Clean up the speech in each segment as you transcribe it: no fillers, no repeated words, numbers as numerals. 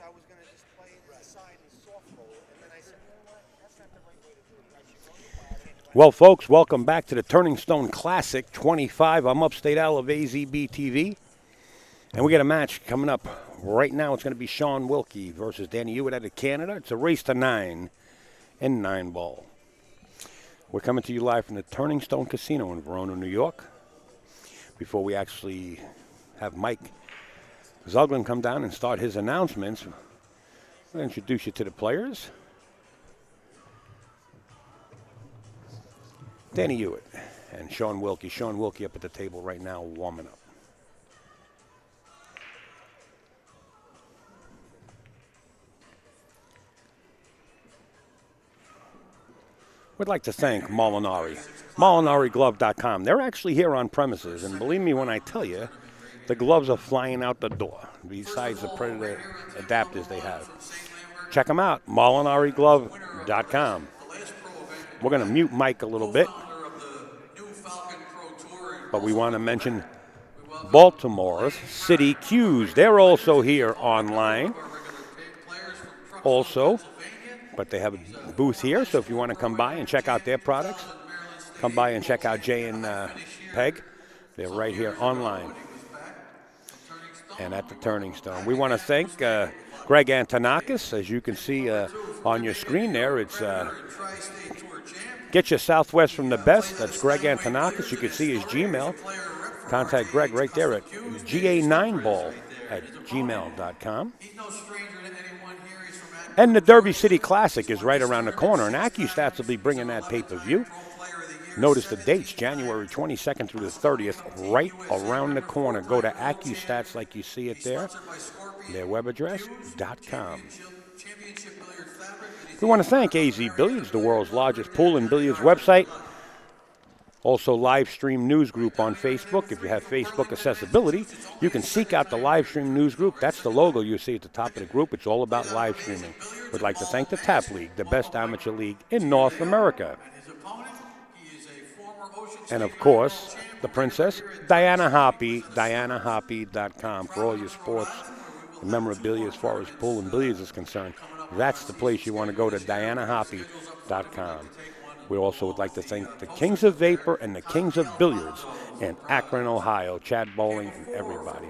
I was going to just play it aside and soft roll it. And then I said, you know what? That's not the right way to do it. I should go to the bottom. Well, folks, welcome back to the Turning Stone Classic 25. I'm Upstate Al of AZB TV. And we got a match coming up right now. It's going to be Shaun Wilkie versus Danny Hewitt out of Canada. It's a race to 9 in 9 ball. We're coming to you live from the Turning Stone Casino in Verona, New York. Before we actually have Mike Zuglin come down and start his announcements, I'll introduce you to the players. Danny Hewitt and Shaun Wilkie. Shaun Wilkie up at the table right now warming up. We'd like to thank Molinari, MolinariGlove.com. They're actually here on premises, and believe me when I tell you, the gloves are flying out the door, besides the Predator adapters they have. Check them out, MolinariGlove.com. We're going to mute Mike a little bit, but we want to mention Baltimore's City Q's. They're also here online. Also, but they have a booth here, so if you want to come by and check out their products, come by and check out Jay and Peg. They're right here online and at the Turning Stone. We want to thank Greg Antonakis. As you can see on your screen there, it's Get Your Southwest from the Best. That's Greg Antonakis. You can see his Gmail. Contact Greg right there at ga9ball@gmail.com. And the Derby City Classic is right around the corner, and AccuStats will be bringing that pay-per-view. Notice the dates, January 22nd through the 30th, right around the corner. Go to AccuStats like you see it there, their web address, .com. We want to thank AZ Billiards, the world's largest pool and billiards website. Also, live stream news group on Facebook. If you have Facebook accessibility, you can seek out the live stream news group. That's the logo you see at the top of the group. It's all about live streaming. We'd like to thank the TAP League, the best amateur league in North America. And of course, the Princess, Diana Hoppy, DianaHoppy.com for all your sports and memorabilia as far as pool and billiards is concerned. That's the place you want to go to, DianaHoppy.com. We also would like to thank the Kings of Vapor and the Kings of Billiards in Akron, Ohio, Chad Bowling, and everybody.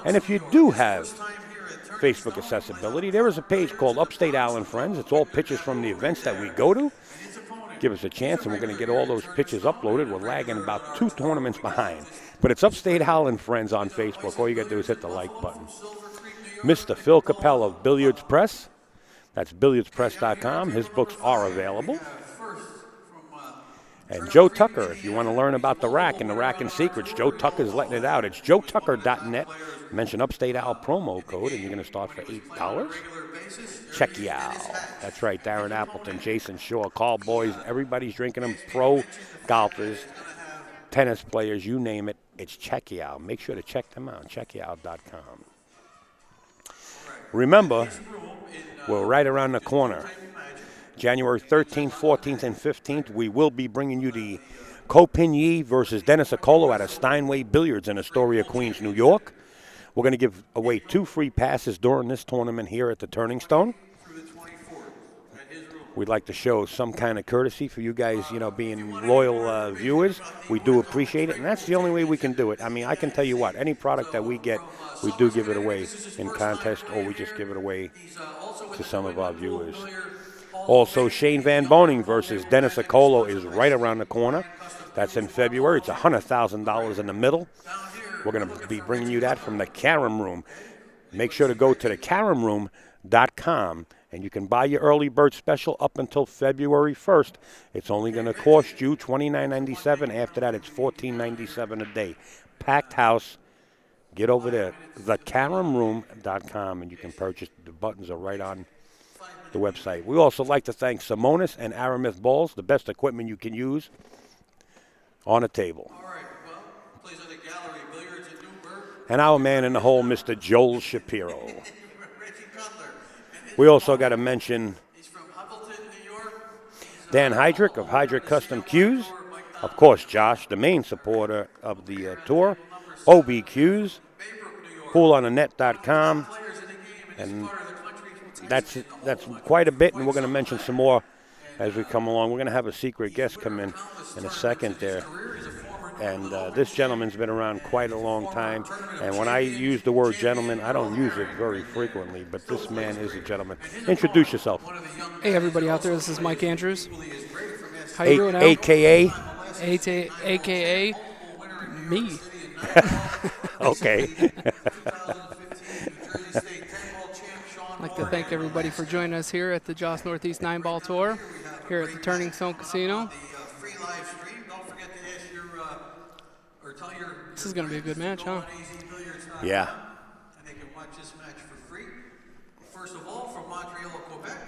And if you do have Facebook accessibility, there is a page called Upstate Al and Friends. It's all pictures from the events that we go to. Give us a chance, and we're going to get all those pictures uploaded. We're lagging about 2 tournaments behind. But it's Upstate Al and Friends on Facebook. All you got to do is hit the like button. Mr. Phil Capel of Billiards Press. That's billiardspress.com. His books are available. And Joe Tucker, if you want to learn about the rack and the racking secrets, Joe Tucker's letting it out. It's joetucker.net. Mention Upstate Al promo code, and you're going to start for $8. Check you out. That's right, Darren Appleton, Jason Shaw, Carl Boys, everybody's drinking them. Pro golfers, tennis players, you name it. It's Check You Out. Make sure to check them out, checkyou.com. Remember, we're right around the corner. January 13th, 14th, and 15th, we will be bringing you the Copigny versus Dennis Acolo out of Steinway Billiards in Astoria, Queens, New York. We're going to give away 2 free passes during this tournament here at the Turning Stone. We'd like to show some kind of courtesy for you guys, being loyal viewers. We do appreciate it, and that's the only way we can do it. I mean, I can tell you what, any product that we get, we do give it away in contest, or we just give it away to some of our viewers. Also, Shane Van Boning versus Dennis Acolo is right around the corner. That's in February. It's $100,000 in the middle. We're going to be bringing you that from the Carom Room. Make sure to go to thecaromroom.com, and you can buy your early bird special up until February 1st. It's only going to cost you $29.97. After that, it's $14.97 a day. Packed house. Get over there, thecaromroom.com, and you can purchase. The buttons are right on the website. We also like to thank Simonis and Aramith Balls, the best equipment you can use on a table. All right, well, plays at the Gallery Billiards in Newburgh. And our man in the hole, Mr. Joel Shapiro. We also got to mention Dan Heydrich of Heydrich Custom Cues. Of course, Josh, the main supporter of the tour. OBQs, poolonthenet.com, and that's quite a bit, and we're going to mention some more as we come along. We're going to have a secret guest come in a second there. And this gentleman's been around quite a long time. And when I use the word gentleman, I don't use it very frequently, but this man is a gentleman. Introduce yourself. Hey, everybody out there. This is Mike Andrews. How you doing, Al? AKA? AKA me. Okay. I'd like to thank everybody for joining us here at the Joss Northeast 9-Ball Tour here at the Turning Stone Casino. This is going to be a good match, huh? Yeah. And they can watch this match for free. First of all, from Montreal, Quebec,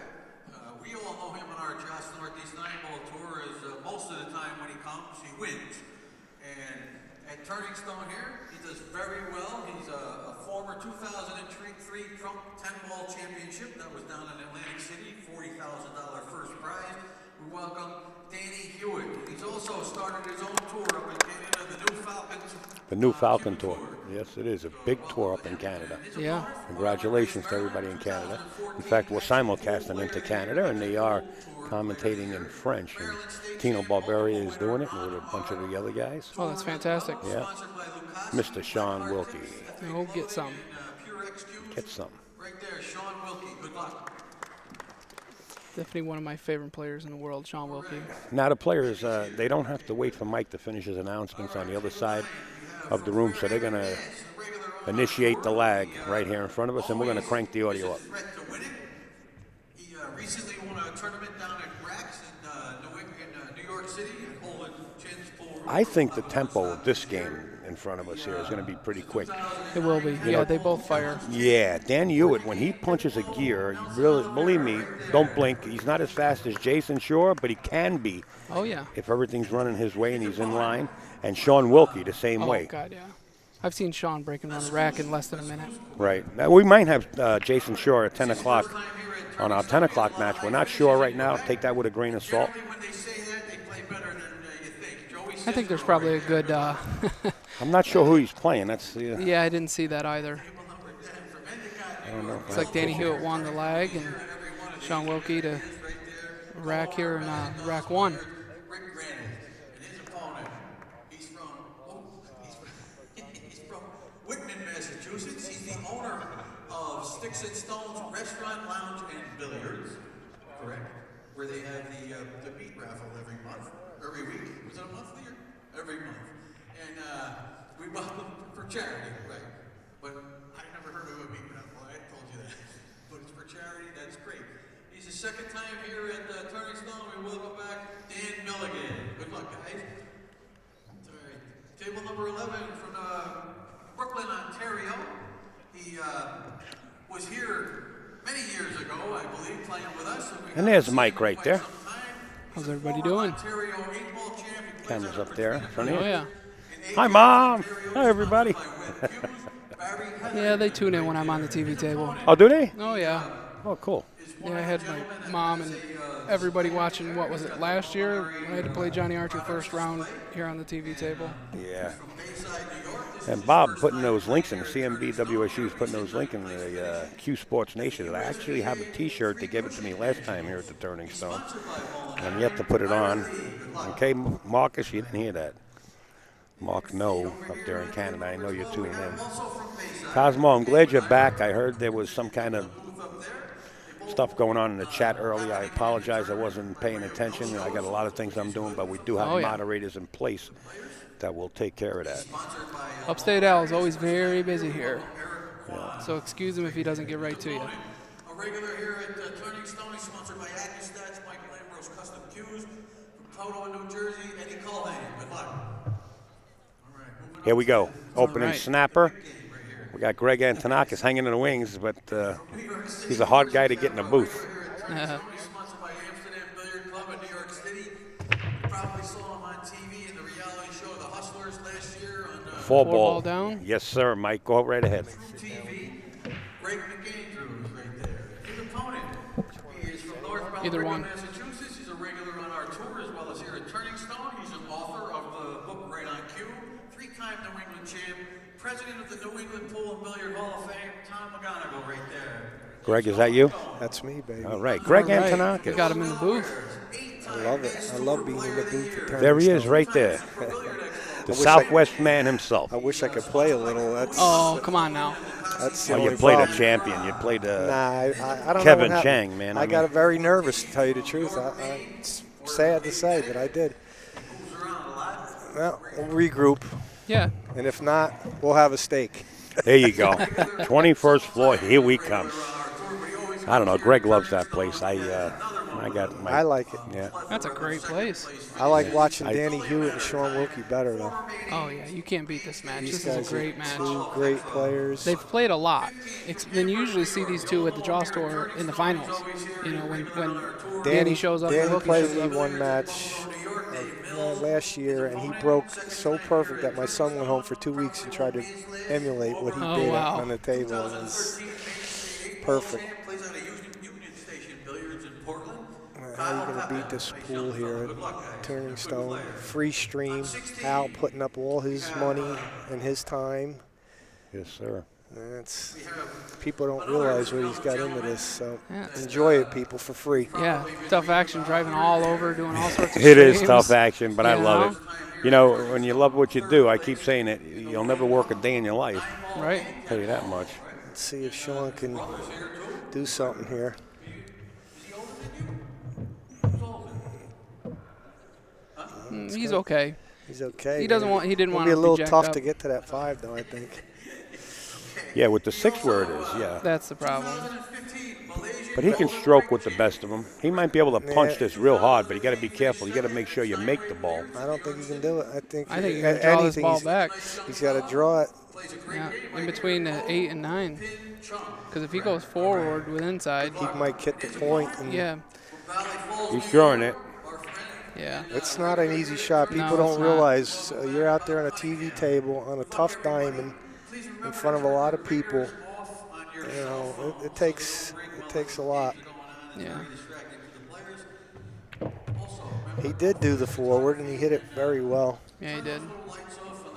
we all know him on our Joss Northeast 9-Ball Tour as most of the time when he comes, he wins. And at Turning Stone here, he does very well. He's a former 2003 Trump 10-ball championship that was down in Atlantic City, $40,000 first prize. We welcome Danny Hewitt. He's also started his own tour up in Canada, the New Falcons. The New Falcon Tour. Yes, it is a big tour up in Canada. Yeah. Congratulations to everybody in Canada. In fact, we're simulcasting into Canada, and they are commentating in French. And Tino Barberia is doing it with a bunch of the other guys. Oh, that's fantastic. Yeah. Mr. Shaun Wilkie. Oh, get some. Get some. Right there, Shaun Wilkie. Good luck. Definitely one of my favorite players in the world, Shaun Wilkie. Now the players, they don't have to wait for Mike to finish his announcements on the other side of the room, so they're going to initiate the lag right here in front of us, and we're going to crank the audio up. He recently won a tournament down at Rax in New York City and Holden Chin's full. I think the tempo of this game in front of us here is going to be pretty quick. It will be. You Yeah, know, they both fire. Yeah, Dan Hewitt, when he punches a gear, you really, believe me, don't blink. He's not as fast as Jason Shore, but he can be Oh, yeah. if everything's running his way and he's in line. And Shaun Wilkie the same Oh, way. God, yeah. I've seen Shaun break and run a rack in less than a minute. Right. Now, we might have Jason Shore at 10 o'clock on our 10 o'clock match. We're not sure right now. Take that with a grain of salt. When they say that, they play better than you think. Joey I think there's probably a good I'm not sure who he's playing. That's yeah, I didn't see that either. I don't know. It's like Danny Hewitt won the lag and Shaun Wilkie to rack here in rack 1. Rick Granite and his opponent. He's from Whitman, Massachusetts. He's the owner of Sticks and Stones Restaurant, Lounge, and Billiards. Correct. Where they have the meat raffle every week. Was it a monthly or every month? And we bought them for charity, right? But I never heard of a meat raffle. I told you that. But it's for charity. That's great. He's the second time here at Turning Stone. We welcome back Dan Milligan. Good luck, guys. All right. Table number 11 from Brooklyn, Ontario. He was here many years ago, I believe, playing with us. And there's Mike right there. How's everybody doing? Ontario 8-ball champion. Camera's up there in front of Oh, you. yeah. Hi, Mom. Hi, everybody. Yeah, they tune in when I'm on the TV table. Oh, do they? Oh, yeah. Oh, cool. Yeah, I had my mom and everybody watching, what was it, last year? I had to play Johnny Archer first round here on the TV table. Yeah. And Bob putting those links in, the CMB WSU is putting those links in the Q Sports Nation. I actually have a T-shirt. They gave it to me last time here at the Turning Stone. And I'm yet to put it on. Okay, Marcus, you didn't hear that. Mark No up there in Canada. I know you're tuning in. Cosmo, I'm glad you're back. I heard there was some kind of stuff going on in the chat earlier. I apologize. I wasn't paying attention. I got a lot of things I'm doing, but we do have moderators in place that will take care of that. Upstate Al is always very busy here. Yeah. So excuse him if he doesn't get right to you. A regular here at Turning Stone, he's sponsored by AccuStats, Mike Lambros Custom Cues, from Toto in New Jersey, Eddie Culhane. Good luck. All right, here we go. Opening right. snapper. We got Greg Antonakis hanging in the wings, but he's a hard guy to get in the booth. Sponsored by Amsterdam Billiard Club in New York City. You probably saw him on TV in the reality show The Hustlers last year on Four ball down. Yes, sir, Mike. Go right ahead. TV. Greg McAndrews right there. His opponent, he is from North Either Belgrade, one. Massachusetts. He's a regular on our tour as well as here at Turning Stone. He's an author of the book Right on Cue, 3-time New England champ, president of the New England Pool and Billiard Hall of Fame, Tom McGonigal right there. Greg, is that you? That's me, baby. All right. Greg All right. Antonakis. We got him in the booth. I love it. I love being in the booth at Turning There he is Stone. right there. The wish Southwest man himself. I wish I could play a little. Oh, come on now. That's the Oh, only you played problem. a champion. You played Nah, I don't know Kevin what happened. Chang, man. I got very nervous, to tell you the truth. It's sad to say, but I did. Well, we'll regroup, Yeah. and if not, we'll have a steak. There you go. 21st floor. Here we come. I don't know. Greg loves that place. I got my. I like it. Yeah. That's a great place. I like watching Danny Hewitt and Shaun Wilkie better, though. Oh, yeah. You can't beat this match. These This is guys a great are match. two great players. They've played a lot. Then you usually see these two at the Jaw Store in the finals. You know, when Danny shows up and Danny Wilkie played shows me up. one match last year, and he broke so perfect that my son went home for 2 weeks and tried to emulate what he Oh, did wow. on the table. It was perfect. Plays out of Union Station Billiards in Portland. How are you going to beat this pool here at Turning Stone? Free stream. Al putting up all his money and his time. Yes, sir. That's, people don't realize what he's got into this, so Yeah. enjoy it, people, for free. Yeah, tough action, driving all over, doing all sorts of It is streams. tough action, but I You love know? it. You know, when you love what you do, I keep saying it, you'll never work a day in your life. Right. I'll tell you that much. Let's see if Shaun can do something here. He's okay. He's okay. He doesn't want. He didn't It'll want be to a little jacked tough up. to get to that 5, though, I think. Yeah, with the 6 where it is, yeah. That's the problem. But he can stroke with the best of them. He might be able to punch this real hard, but you got to be careful. You got to make sure you make the ball. I don't think he can do it. I think you got to draw this anything ball he's- back. He's got to draw it. Yeah, in between the 8 and 9. Because if he goes forward with inside, He might hit the point. And yeah, He's drawing it. yeah. It's not an easy shot. People No, it's don't not. realize you're out there on a TV table on a tough diamond in front of a lot of people. You know, it takes a lot. Yeah. He did do the forward, and he hit it very well. Yeah, he did.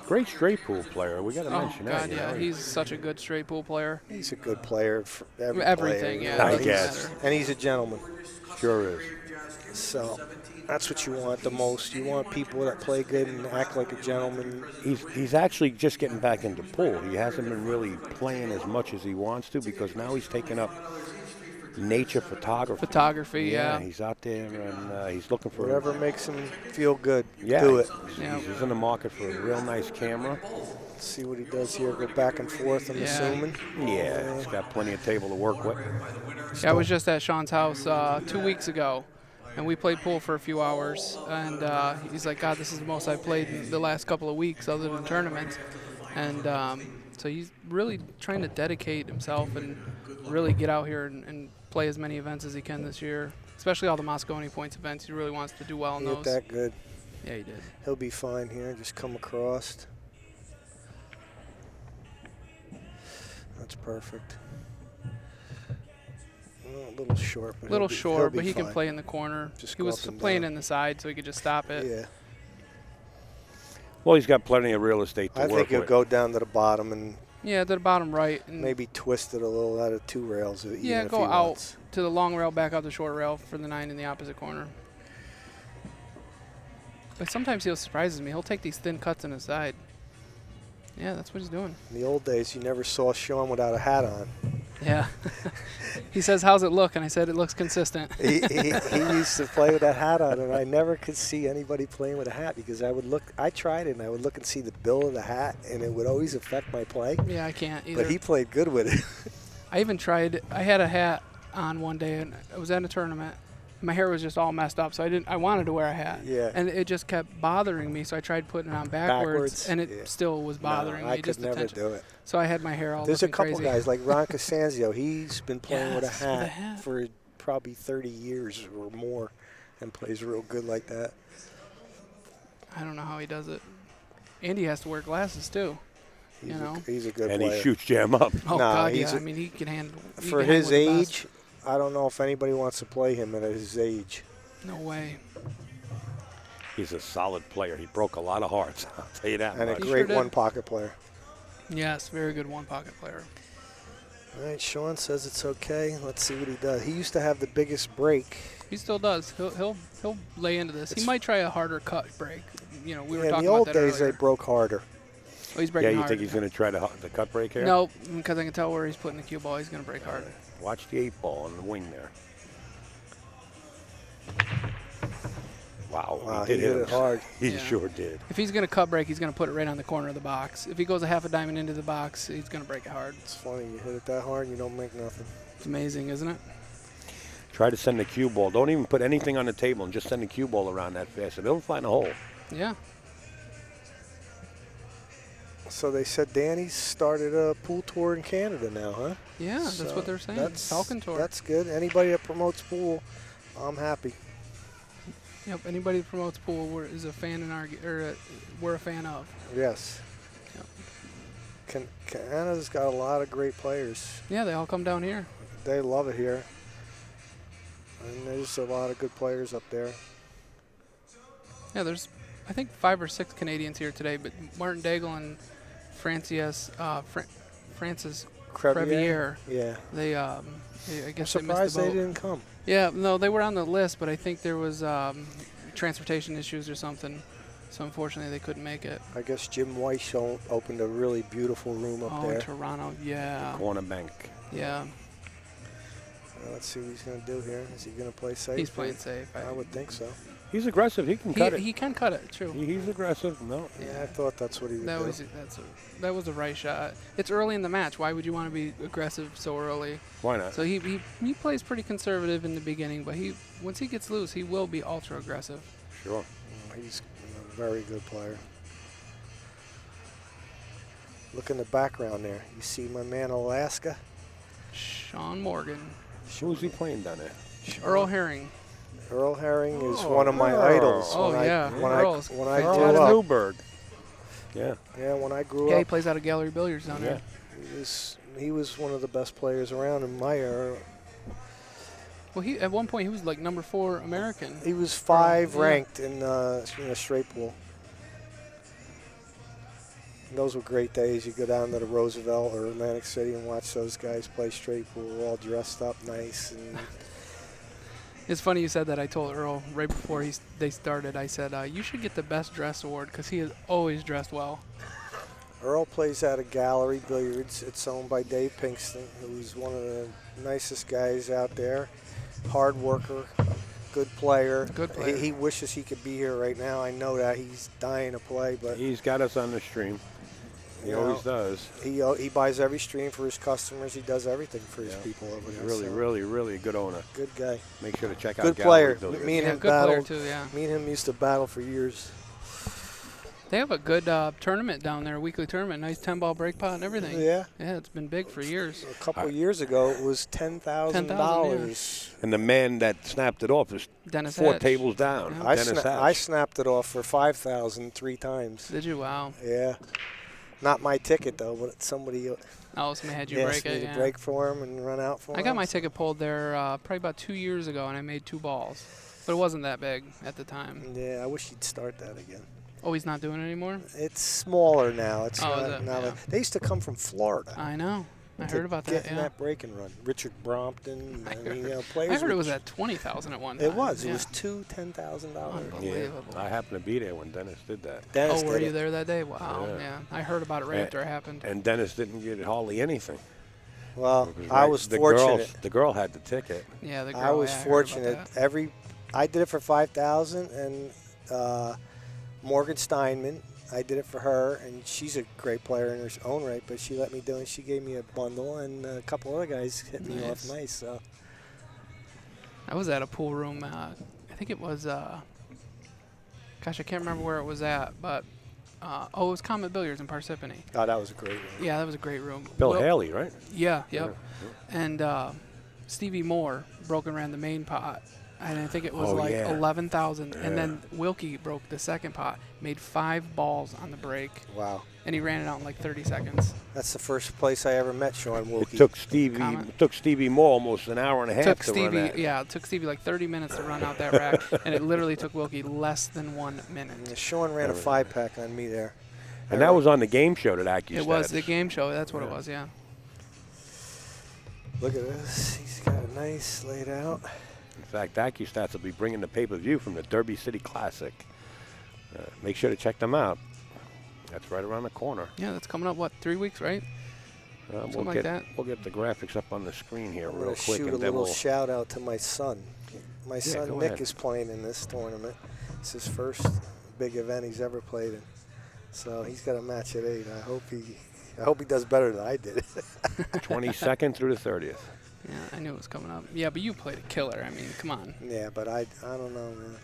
Great straight pool player. We got to Oh, mention God, that. you yeah. know. He's such a good straight pool player. He's a good player for every Everything, player. yeah. I doesn't guess. matter. And he's a gentleman. Sure is. So that's what you want the most. You want people that play good and act like a gentleman. He's actually just getting back into pool. He hasn't been really playing as much as he wants to because now he's taking up nature photography. Photography, yeah. He's out there and he's looking for Whatever makes him feel good, Yeah, do it. Yeah. He's in the market for a real nice camera. Let's see what he does here. Go back and forth, I'm Yeah. assuming. Yeah, he's got plenty of table to work with. Yeah, I was just at Shaun's house 2 weeks ago, and we played pool for a few hours. And he's like, God, this is the most I've played in the last couple of weeks other than tournaments. And so he's really trying to dedicate himself and really get out here and play as many events as he can this year, especially all the Moscone Points events. He really wants to do well in He hit those. that good. Yeah, he did. He'll be fine here. Just come across. That's perfect. Well, a little short, but Little he'll short, be but he can fine. play in the corner. Just He go was up and playing down. in the side, so he could just stop it. Yeah, Well, he's got plenty of real estate to I work think he'll with. go down to the bottom and Yeah, to the bottom right. And maybe twist it a little out of 2 rails. Even yeah, if go he out wants. to the long rail, back out the short rail for the 9 in the opposite corner. But sometimes he surprises me. He'll take these thin cuts in his side. Yeah, that's what he's doing. In the old days, you never saw Shaun without a hat on. Yeah. He says, how's it look? And I said, it looks consistent. he used to play with that hat on, and I never could see anybody playing with a hat because I tried it, and I would look and see the bill of the hat, and it would always affect my play. Yeah, I can't either. But he played good with it. I even tried, I had a hat on one day, and I was at a tournament. My hair was just all messed up, so I wanted to wear a hat. Yeah. And it just kept bothering me, so I tried putting it on backwards, and it yeah. still was bothering No, me. I could just the never tension. do it. So I had my hair all There's a looking couple crazy. guys like Ron Costanzo. He's been playing with a Yes, with a hat hat. for probably 30 years or more and plays real good like that. I don't know how he does it. And he has to wear glasses, too. He's, know? he's a good And player. he shoots jam up. Oh, No, God, he's yeah. a- I mean, he can handle he For can hang his with the best. age, I don't know if anybody wants to play him at his age. No way. He's a solid player. He broke a lot of hearts. I'll tell you that And a much. He great sure did. one-pocket player. Yes, very good one-pocket player. All right, Shaun says it's okay. Let's see what he does. He used to have the biggest break. He still does. He'll lay into this. He might try a harder cut break. You know, we were In talking the old about that days, earlier. they broke harder. Oh, he's Yeah, breaking you hard. think he's going to try the cut break here? No, because I can tell where he's putting the cue ball. He's going to break hard. Watch the 8-ball on the wing there. Wow, Wow, he did he hit him. it hard. He Yeah. sure did. If he's going to cut break, he's going to put it right on the corner of the box. If he goes a half a diamond into the box, he's going to break it hard. It's funny. You hit it that hard, you don't make nothing. It's amazing, isn't it? Try to send the cue ball. Don't even put anything on the table and just send the cue ball around that fast. It'll find a hole. Yeah. So they said Danny's started a pool tour in Canada now, huh? Yeah, that's So what they're saying. That's, Falcon Tour. That's good. Anybody that promotes pool, I'm happy. Yep. Anybody that promotes pool is a fan we're a fan of. Yes. Yep. Canada's got a lot of great players. Yeah, they all come down here. They love it here. And there's a lot of good players up there. Yeah, there's I think 5 or 6 Canadians here today, but Martin Daigle and Francis Crevier. Yeah. They I I'm guess they missed surprised the they boat. didn't come. Yeah, no, they were on the list, but I think there was transportation issues or something. So unfortunately, they couldn't make it. I guess Jim Weiss opened a really beautiful room up Oh, there. in Toronto, yeah, Corner bank. yeah. Let's see what he's going to do here. Is he going to play safe? He's playing safe. I would think so. He's aggressive. He can cut it. He can cut it. True. He's aggressive. No. Yeah, I thought that's what he would do. That was a right shot. It's early in the match. Why would you want to be aggressive so early? Why not? So he plays pretty conservative in the beginning, but once he gets loose, he will be ultra aggressive. Sure. He's a very good player. Look in the background there. You see my man Alaska? Shaun Morgan, Who's he playing down there? Earl Herring. Earl Herring is Oh, one of my Earl. idol. Oh, yeah. Earl's When I Earl grew out up. of Newburgh. Yeah. Yeah, when I grew Yeah, he up, plays out of Gallery Billiards down Yeah. there. he was one of the best players around in my era. Well, at one point he was like number 4 American. He was 5 Yeah. ranked in straight pool. And those were great days. You go down to the Roosevelt or Atlantic City and watch those guys play straight pool, all dressed up nice. And It's funny you said that. I told Earl right before they started, I said, you should get the best dress award because he is always dressed well. Earl plays out of Gallery Billiards. It's owned by Dave Pinkston, who's one of the nicest guys out there. Hard worker, good player. Good player. He wishes he could be here right now. I know that he's dying to play, but He's got us on the stream. He You always know, does. he buys every stream for his customers. He does everything for his people over He's there. really, so really, really a good owner. good guy. Make sure to check out Good Gallery player. Billiards. Me and Yeah, him good player battled. too. Yeah, Me and him used to battle for years. they have a good tournament down there, a weekly tournament. Nice 10-ball break pot and everything. Yeah. Yeah, it's been big for years. A couple of years ago, it was $10,000. And the man that snapped it off is Dennis 4 Hatch. tables down. Yeah. I, Dennis Hatch. I snapped it off for $5,000 3 times. Did you? Wow. Yeah. Not my ticket, though, but somebody Oh, somebody had you asked break me it. to Yeah. break for him and run out for him. I got my ticket pulled there probably about 2 years ago, and I made 2 balls. But it wasn't that big at the time. Yeah, I wish he'd start that again. Oh, he's not doing it anymore? It's smaller now. It's Oh, not, is it? now Yeah. They used to come from Florida. I know. I to heard about get that, in yeah. that break and run. Richard Brompton. I Players. I heard it were was at $20,000 at one time. It was. Yeah. It was $2 $10,000. Unbelievable. Yeah. I happened to be there when Dennis did that. Dennis Oh, were did you it. there that day? Wow. Yeah. Yeah. I heard about it right And- after it happened. And Dennis didn't get hardly anything. Well, It I right- was the fortunate. The girl had the ticket. Yeah, the girl. I was yeah, heard about fortunate. that. I did it for $5,000, and Morgan Steinman, I did it for her, and she's a great player in her own right. But she let me do it. She gave me a bundle, and a couple other guys hit me off Nice. nice. So I was at a pool room. I think it was. Gosh, I can't remember where it was at, but it was Comet Billiards in Parsippany. that was a great one. Yeah, that was a great room. Bill Well, Haley, right? Yeah, yep. And Stevie Moore broke and ran the main pot, and I think it was Oh, like yeah. 11,000. Yeah. And then Wilkie broke the second pot, made 5 balls on the break, Wow. and he ran it out in like 30 seconds. That's the first place I ever met Shaun Wilkie. It took Comment. Stevie Moore almost an hour and a half Took to Stevie, run that. yeah, it took Stevie like 30 minutes to run out that rack, and it literally took Wilkie less than 1 minute. And Shaun ran a 5-pack on me there. And that was on the game show that AccuStat. It was the game show. That's what it was, yeah. Look at this. He's got a nice laid out. In fact, AccuStats will be bringing the pay-per-view from the Derby City Classic. Make sure to check them out. That's right around the corner. Yeah, that's coming up, what, 3 weeks, right? Something like that. We'll get the graphics up on the screen here I'm real going to quick. shoot a And then little we'll shout out to my son. My son go Nick ahead. is playing in this tournament. It's his first big event he's ever played in. So he's got a match at 8. I hope he does better than I did. 22nd through the 30th. Yeah, I knew it was coming up. Yeah, but you played a killer. I mean, come on. Yeah, but I don't know, man.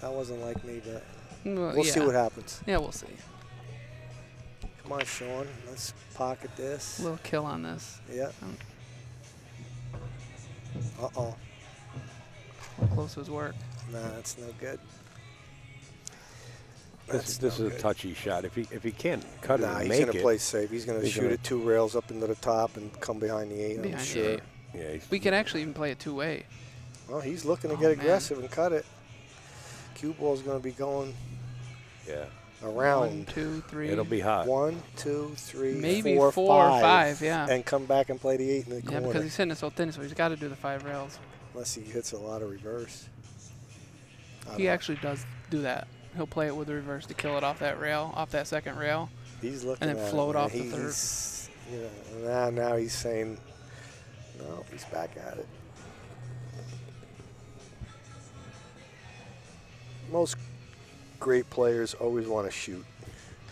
That wasn't like me, but Well, we'll see yeah. what happens. Yeah, we'll see. Come on, Shaun. Let's pocket this. A little kill on this. Yeah. Uh-oh. How close was work? Nah, that's no good. This is a touchy shot. If he can't cut it Nah, and he's make going to it, play safe. He's going to he's shoot gonna- it 2 rails up into the top and come behind the 8, I'm Behind the sure. 8. yeah, We could actually even play it 2-way. Well, he's looking to Oh, get man. aggressive and cut it. Cue ball's going to be going yeah, around 1, 2, 3. it'll be hot. 1, 2, 3, Maybe 4, 4 or 5, 5, yeah. and come back and play the 8 in the Yeah, corner. because he's hitting it so thin, so he's got to do the 5 rails. Unless he hits a lot of reverse. I He don't- actually does do that. He'll play it with the reverse to kill it off that rail, off that second rail. He's looking and then at float it, man. off the third. He's, you know, now he's saying, no, he's back at it. Most great players always want to shoot.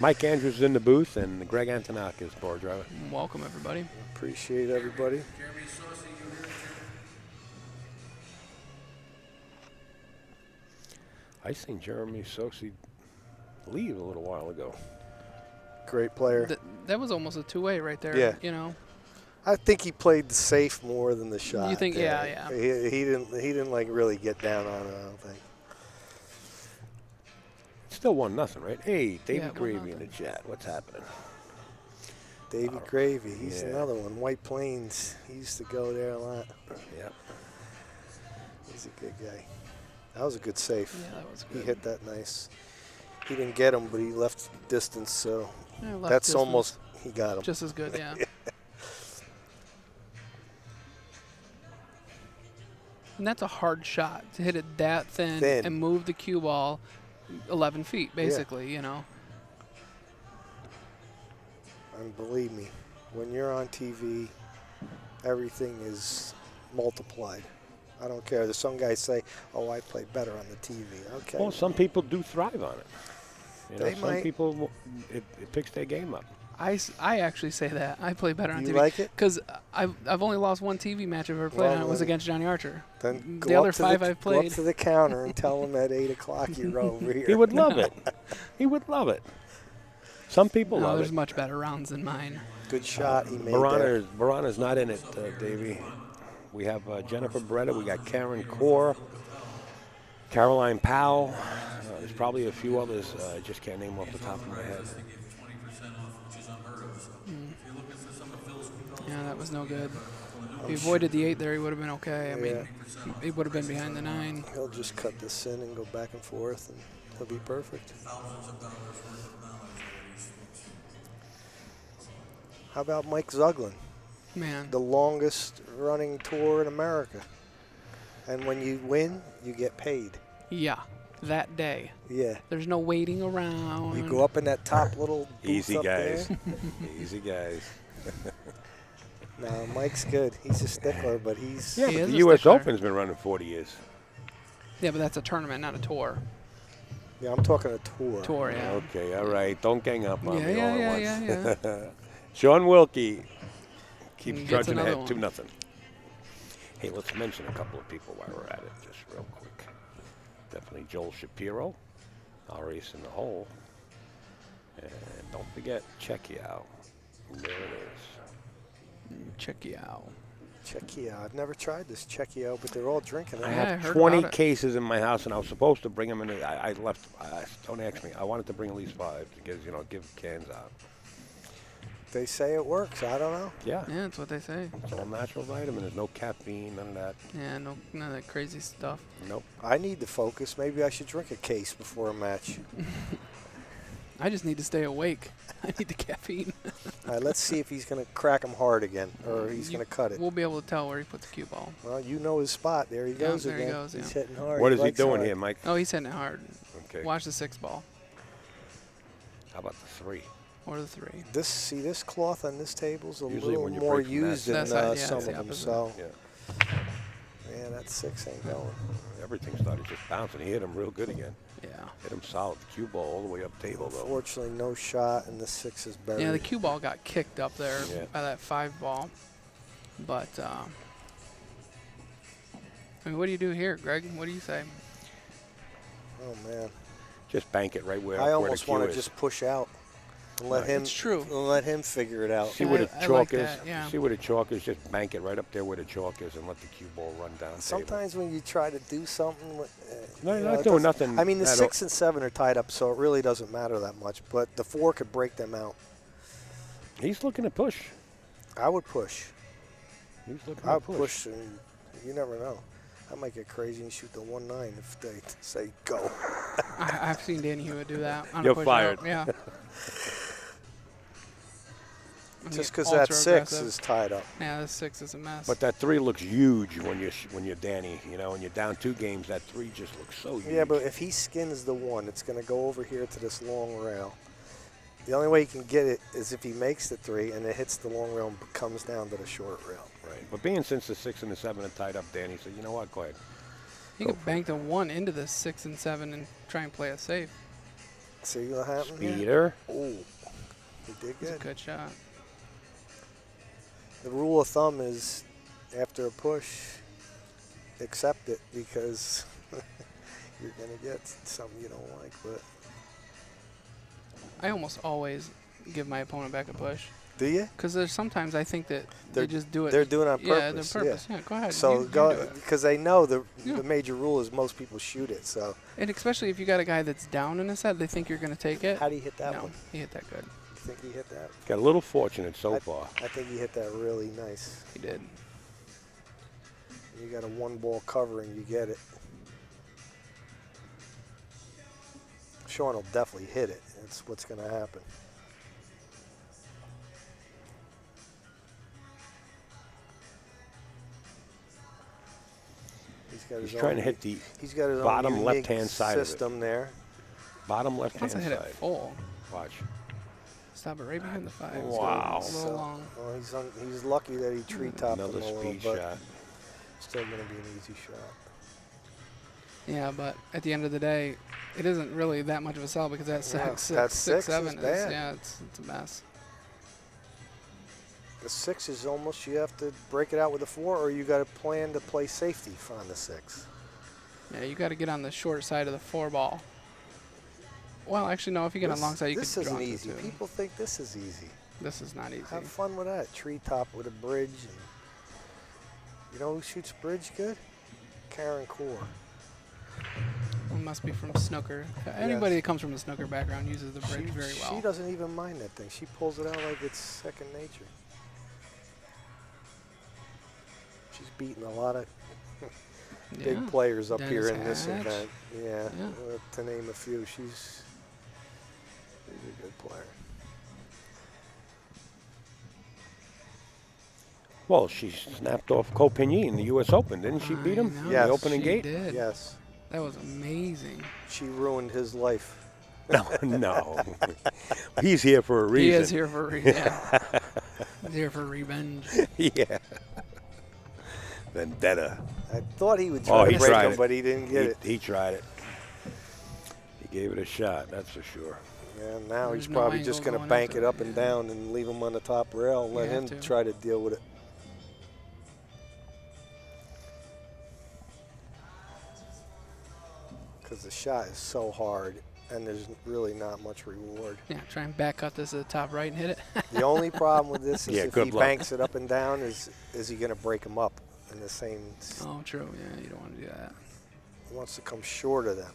Mike Andrews is in the booth, and Greg Antonak is board driver. Welcome, everybody. Appreciate everybody. Jeremy Saucy, you here? I seen Jeremy Sosi leave a little while ago. Great player. That was almost a 2-way right there. Yeah. You know. I think he played the safe more than the shot. You think? there. Yeah. He didn't like really get down on it, I don't think. Still 1-0, right? Hey, David Yeah, Gravy in 1-0. the chat. What's happening? Davey Gravy, he's yeah. another one. White Plains, he used to go there a lot. Yep. He's a good guy. That was a good safe. Yeah, that was He good. hit that nice. He didn't get him, but he left distance, so Yeah, left that's distance. almost, he got him. Just as good, yeah. And that's a hard shot to hit it that thin, and move the cue ball 11 feet, basically, you know. And believe me, when you're on TV, everything is multiplied. I don't care. There's some guys say, oh, I play better on the TV. Okay. Well, some people do thrive on it. You know, They some might. people, it picks their game up. I actually say that. I play better on You TV. like it? Because I've only lost 1 TV match I've ever played, and it was then- against Johnny Archer. Then The go other up to 5 the, I've Go up played. to the counter and tell him at 8 o'clock you're over here. He would love it. He would love it. Some people No, love there's it. much better rounds than mine. Good shot he made there. Verona's not in it, Davey. We have Jennifer Beretta. We got Karen Core, Caroline Powell. There's probably a few others. I just can't name off the top of my head. They give 20% off, which is unheard of. So if you're looking for some of Phil's Yeah, that was no good. If he avoided the 8 there, he would have been okay. I mean, Yeah. he would have been behind the 9. He'll just cut this in and go back and forth, and he'll be perfect. thousands of dollars worth of knowledge How about Mike Zuglin? Man, The longest running tour in America. And when you win, you get paid. yeah, that day. Yeah. There's no waiting around. You go up in that top little booth Easy up guys. there. Easy guys. No, Mike's good. He's a stickler, but he's... Yeah, He but is the a U.S. stickler. Open's been running 40 years. Yeah, but that's a tournament, not a tour. Yeah, I'm talking a tour. Tour, yeah. Okay, all right. Don't gang up on Yeah, me all yeah, at yeah, once. yeah, Shaun Wilkie keeps Gets trudging another ahead, one. 2-0. Hey, let's mention a couple of people while we're at it, just real quick. Definitely Joel Shapiro, our ace in the hole. And don't forget Chekiao. There it is. Check you out. Czechia. I've never tried this Czechia, but they're all drinking it. I Yeah, I have heard 20 about it. cases in my house, and I was supposed to bring them in. I left. Don't ask me. I wanted to bring at least 5 because, give cans out. They say it works. I don't know. Yeah. Yeah, that's what they say. It's all natural vitamin. There's no caffeine, none of that. Yeah, none of that crazy stuff. Nope. I need to focus. Maybe I should drink a case before a match. I just need to stay awake. I need the caffeine. All right, let's see if he's going to crack him hard again, or he's going to cut it. We'll be able to tell where he put the cue ball. Well, you know his spot. There he goes there he again. goes, He's yeah. hitting hard. What is he likes doing hard. here, Mike? Oh, he's hitting it hard. Okay. Watch the 6 ball How about the 3? or the 3. This cloth on this table's a Usually little when you more break from that used than That side, yeah, some it's of the them. opposite. So, Yeah. yeah, that 6 ain't going. Everything started just bouncing. He hit him real good again. Yeah. Hit him solid. The cue ball all the way up table, though. Unfortunately, no shot, and the 6 is buried. Yeah, the cue ball got kicked up there Yeah. by that 5 ball. But, I mean, what do you do here, Greg? What do you say? Oh, man. Just bank it right where, I where the almost cue want to is. just push out and let Right. him. It's true. And let him figure it out. See Yeah, where the I chalk like is? that, yeah. See where the chalk is? Just bank it right up there where the chalk is and let the cue ball run down table. Sometimes when you try to do something, No, you you're know, not it doing doesn't- nothing I mean, the at all. 6 and 7 are tied up, so it really doesn't matter that much. But the 4 could break them out. He's looking to push. I would push. He's looking I to would push, and you never know. I might get crazy and shoot the 1-9 if they say go. I've seen Danny Hewitt do that. On You're a push fired. Out. Yeah. Just because that 6 is tied up. Yeah, the 6 is a mess. But that 3 looks huge when you're Danny. You know, when you're down 2 games, that 3 just looks so huge. Yeah, but if he skins the 1, it's going to go over here to this long rail. The only way he can get it is if he makes the 3 and it hits the long rail and comes down to the short rail. Right. But being since the 6 and the 7 are tied up, Danny said, you know what, go ahead. you could bank the 1 into the 6 and 7 and try and play it safe. See what happened? here? Speeder. Oh, he did It's a good. good shot. The rule of thumb is after a push, accept it because you're going to get something you don't like. But I almost always give my opponent back a push. do you? Because there's sometimes I think that they just do it. They're doing it on Yeah, purpose. they're purpose. Yeah, go ahead. So you go do it. because they know the Yeah. major rule is most people shoot it. So And especially if you got a guy that's down in a set, they think you're going to take it. how do you hit that no, one? he hit that good. You think he hit that? Got a little fortunate so far. I think he hit that really nice. He did. You got a 1-ball cover and you get it. Shaun will definitely hit it. That's what's going to happen. He's trying to hit the He's got his bottom own unique left-hand side of it. system there. bottom left-hand Once I hit it side. full, Watch. stop it right behind the 5. Wow. It's a little long. Well, he's lucky that he treetopped him Another a little, speed but shot. still going to be an easy shot. Yeah, but at the end of the day, it isn't really that much of a sell because that Yeah, 6, that 6, 6 7 is bad. yeah, it's a mess. The 6 is almost, you have to break it out with a 4, or you got to plan to play safety on the 6. Yeah, you got to get on the short side of the 4 ball. Well, actually, no. If you get on long side, you This could draw isn't it easy. too. People think this is easy. This is not easy. Have fun with that. Treetop with a bridge. And you know who shoots bridge good? Karen Core. It must be from snooker. Anybody that comes from a snooker background uses the bridge very well. She doesn't even mind that thing. She pulls it out like it's second nature. She's beaten a lot of big Yeah. players up here Dennis in this Hatch. event. Yeah, Yeah. to name a few. She's a good player. Well, she snapped off Copigny in the U.S. Open, didn't she beat him I in know, Yes. the opening she gate? Did. Yes, That was amazing. she ruined his life. No. He's here for a reason. He is here for a reason. Yeah. He's here for revenge. Yeah. Vendetta. I thought he would Oh, try he to break tried him, it. but he didn't get it. He tried it. He gave it a shot, that's for sure. Yeah, now There's he's no probably just angle going to going bank into it it, up and yeah. down and leave him on the top rail. Let You him have to. try to deal with it. Because the shot is so hard, and there's really not much reward. Yeah, try and back cut this at the top right and hit it. The only problem with this is Yeah, if good he luck. banks it up and down, is he going to break him up in the same? Oh, true. Yeah, you don't want to do that. He wants to come short of them.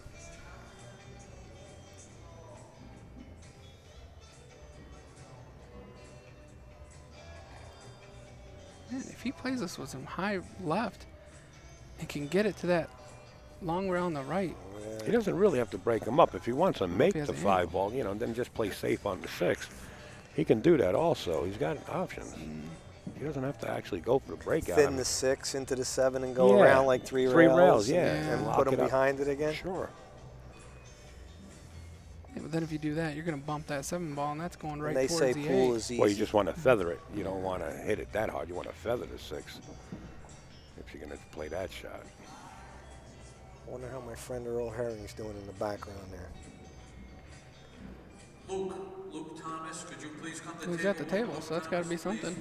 Man, if he plays this with some high left and can get it to that long rail on the right, He doesn't really have to break him up. If he wants to make has the an 5 angle. ball, then just play safe on the 6. He can do that also. He's got options. He doesn't have to actually go for the breakout. Thin the 6 into the 7 and go Yeah, around like three rails. Three rails, yeah. And Lock put it them up. behind it again. Sure. Yeah, but then if you do that, you're going to bump that 7 ball, and that's going right And they towards say the pool 8. is easy. Well, you just want to feather it. You don't want to hit it that hard. You want to feather the 6 if you're going to play that shot. I wonder how my friend Earl Herring's doing in the background there. Luke Thomas, could you please come to the He's table? at the table, so that's got to be something.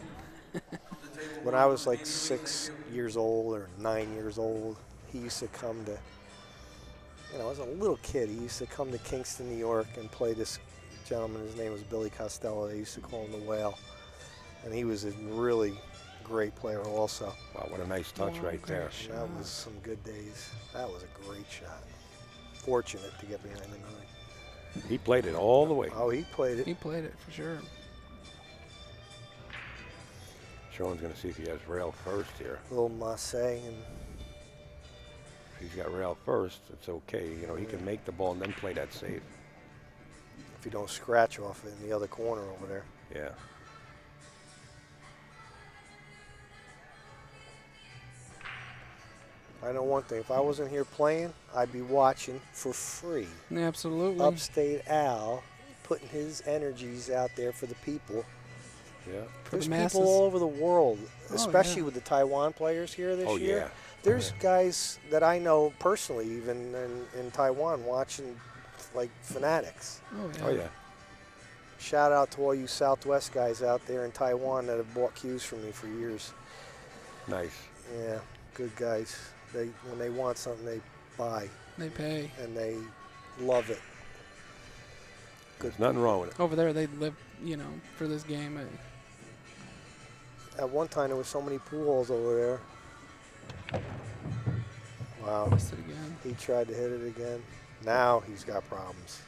When I was like 6 years old or 9 years old, he used to come to, I was a little kid. He used to come to Kingston, New York and play this gentleman. His name was Billy Costello. They used to call him the Whale. And he was a really great player also. Wow, what a nice touch Wow, right there. great And that was some good days. That was a great shot. Fortunate to get behind the 9. He played it all the way. Oh, he played it. He played it for sure. Shaun's going to see if he has rail first here. Little Marseille and If he's got rail first, it's okay. He can make the ball and then play that safe. if you don't scratch off it in the other corner over there. Yeah. I know one thing. If I wasn't here playing, I'd be watching for free. Yeah, absolutely. Upstate Al putting his energies out there for the people. Yeah. For There's the masses. people all over the world, Oh, especially yeah. with the Taiwan players here this Oh, year. yeah. There's guys that I know personally, even in Taiwan, watching like fanatics. Oh, yeah. Oh, yeah. Shout out to all you Southwest guys out there in Taiwan that have bought cues from me for years. Nice. Yeah, good guys. When they want something, they buy, They pay. and they love it. There's nothing wrong with it. Over there, they live, for this game. At one time, there was so many pool halls over there. Wow. Missed it again. He tried to hit it again. Now he's got problems.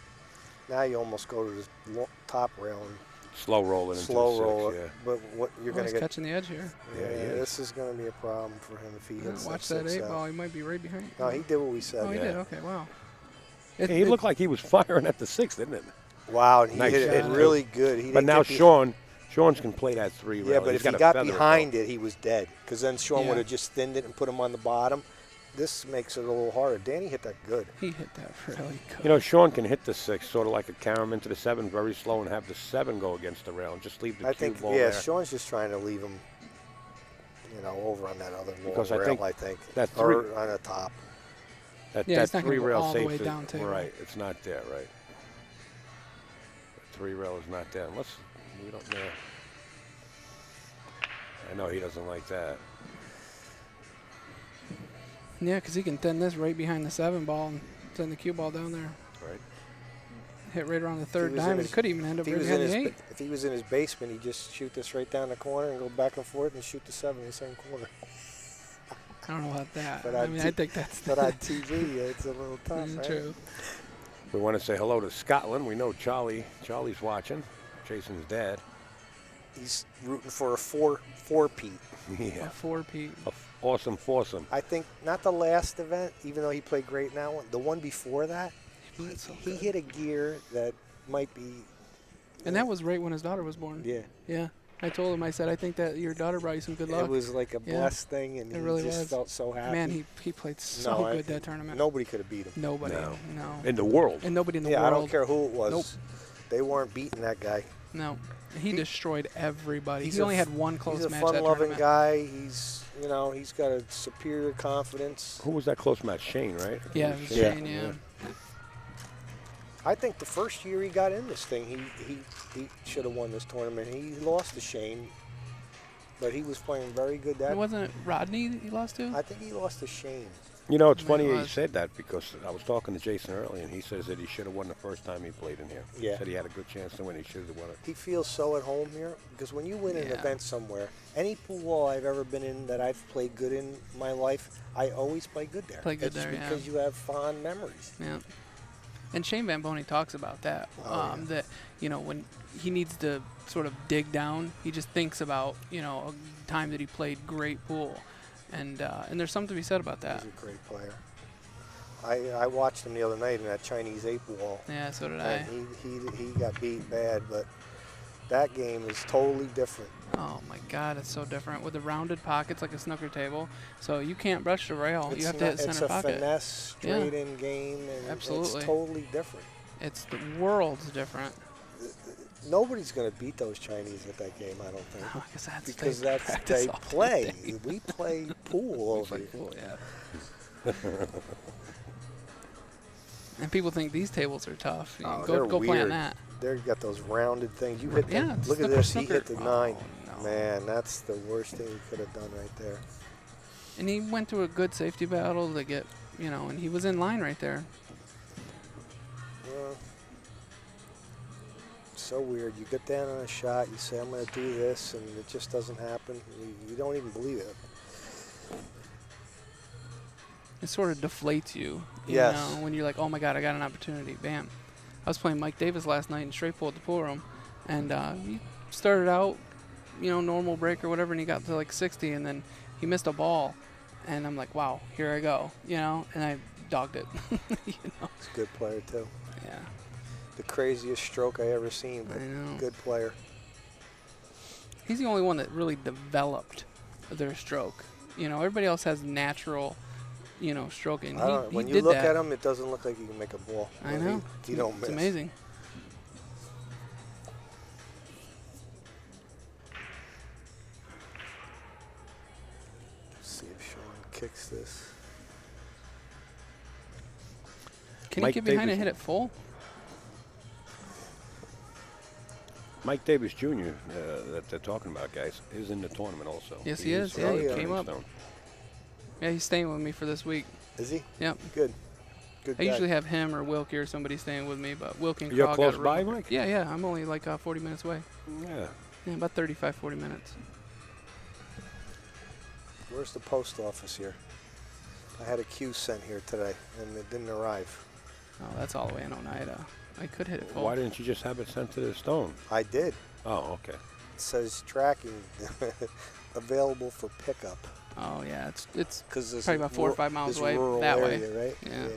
Now you almost go to the top rail and Slow rolling into slow the roll 6, it. But what you're going He's to get? catching the edge here. Yeah, he is. This is going to be a problem for him if he hits Watch that that 6 8 out. ball. He might be right behind. No, he did what we said. Oh, he yeah. did. Okay, wow. Yeah, he looked like he was firing at the 6, didn't it? Wow, and he Nice hit it shot. really good. He But didn't now get Shaun's can play that 3 rail. Yeah, but He's if he gotta got feather it, behind though. it, he was dead. Because then Shaun Yeah. would have just thinned it and put him on the bottom. This makes it a little harder. Danny hit that good. He hit that really good. Shaun can hit the 6, sort of like a carry him into the 7 very slow and have the 7 go against the rail and just leave the I cue think, ball yeah, there. Shaun's just trying to leave him, over on that other Because long I rail, think I think. that or 3 on the top. that Yeah, it's not 3 gonna go rail all the safe way is down table. right. It's not there, right? The 3 rail is not there unless we don't know. I know he doesn't like that. Yeah, because he can thin this right behind the 7 ball and send the cue ball down there. Right. Hit right around the 3rd was in diamond. his- It could even end up If he, right was in behind his, the 8. if he was in his basement, he'd just shoot this right down the corner and go back and forth and shoot the 7 in the same corner. I don't know about that. But I on mean, I think that's But on TV, it's a little tough, right? true. We want to say hello to Scotland. We know Charlie's watching. Jason's dad. He's rooting for a four-peat. Yeah. A 4-peat. Awesome foursome. I think not the last event, even though he played great in that one. The one before that, played so he good. hit a gear that might be. And that was right when his daughter was born. Yeah, Yeah. I told him, I said, I think that your daughter brought you some good luck. it was like a Yeah. blessed thing, and It he really just was. felt so happy. Man, he played so good that tournament. Nobody could have beat him. Nobody. No. No. In the world. And nobody in the Yeah, world. I don't care who it was. Nope. They weren't beating that guy. No. He destroyed everybody. He's He a only had one close He's a match that fun-loving tournament. guy. He's got a superior confidence. Who was that close match? Shane, right? Yeah, it was Yeah. Shane, yeah. I think the first year he got in this thing, he should have won this tournament. He lost to Shane, but he was playing very good that. It wasn't Rodney he lost to? I think he lost to Shane. It's It funny you was. said that because I was talking to Jason earlier, and he says that he should have won the first time he played in here. Yeah. He said he had a good chance to win. He should have won it. He feels so at home here because when you win an Yeah. event somewhere, any pool hall I've ever been in that I've played good in my life, I always play good there. Play good it's there, yeah. because you have fond memories. Yeah. And Shane Van Boney talks about that. Oh, yeah. That, when he needs to sort of dig down, he just thinks about, a time that he played great pool. And there's something to be said about that. He's a great player. I watched him the other night in that Chinese 8 ball. Yeah, so did I. And he got beat bad, but That game is totally different. Oh my God, it's so different with the rounded pockets like a snooker table. So you can't brush the rail. You have to hit It's center a pocket. finesse, straight-in game, and Absolutely. it's totally different. It's the world's different. Nobody's going to beat those Chinese at that game, I don't think. Oh, I guess that's Because they that's practice they all play. day. We play pool over here. Cool, yeah. And people think these tables are tough. You Oh, go they're play on weird. that. They've got those rounded things. You hit Yeah, them. it's Look at snooker, this. snooker. He hit the 9. Oh, no. Man, that's the worst thing he could have done right there. And he went through a good safety battle to get, and he was in line right there. Well, so weird. You get down on a shot, you say, I'm going to do this, and it just doesn't happen. You don't even believe it. It sort of deflates you, Yes. when you're like, oh my God, I got an opportunity. Bam. I was playing Mike Davis last night in straight pool at the pool room, and he started out, normal break or whatever, and he got to like 60, and then he missed a ball, and I'm like, wow, here I go, and I dogged it. He's a good player, too. Yeah. The craziest stroke I ever seen, but I know. good player. He's the only one that really developed their stroke. Everybody else has natural, stroking. When he you did look that. at him, it doesn't look like he can make a ball. I know. He don't miss. It's amazing. Let's see if Shaun kicks this. Can Mike he get behind Davis- and hit it full? Mike Davis Jr. That they're talking about, guys, is in the tournament also. Yes, he is. Yeah, he came up. Stone. Yeah, he's staying with me for this week. Is he? Yep. Good. Good I guy. usually have him or Wilkie or somebody staying with me, but Wilkie and You're Carl close got a by, room. Mike? Yeah. I'm only like 40 minutes away. Yeah. Yeah, about 35, 40 minutes. Where's the post office here? I had a cue sent here today, and it didn't arrive. Oh, that's all the way in Oneida. I could hit it full. Why didn't you just have it sent to the Stone? I did. Oh, okay. It says tracking available for pickup. Oh, yeah. It's Because probably about 4 or 5 miles away that way. Right? Yeah.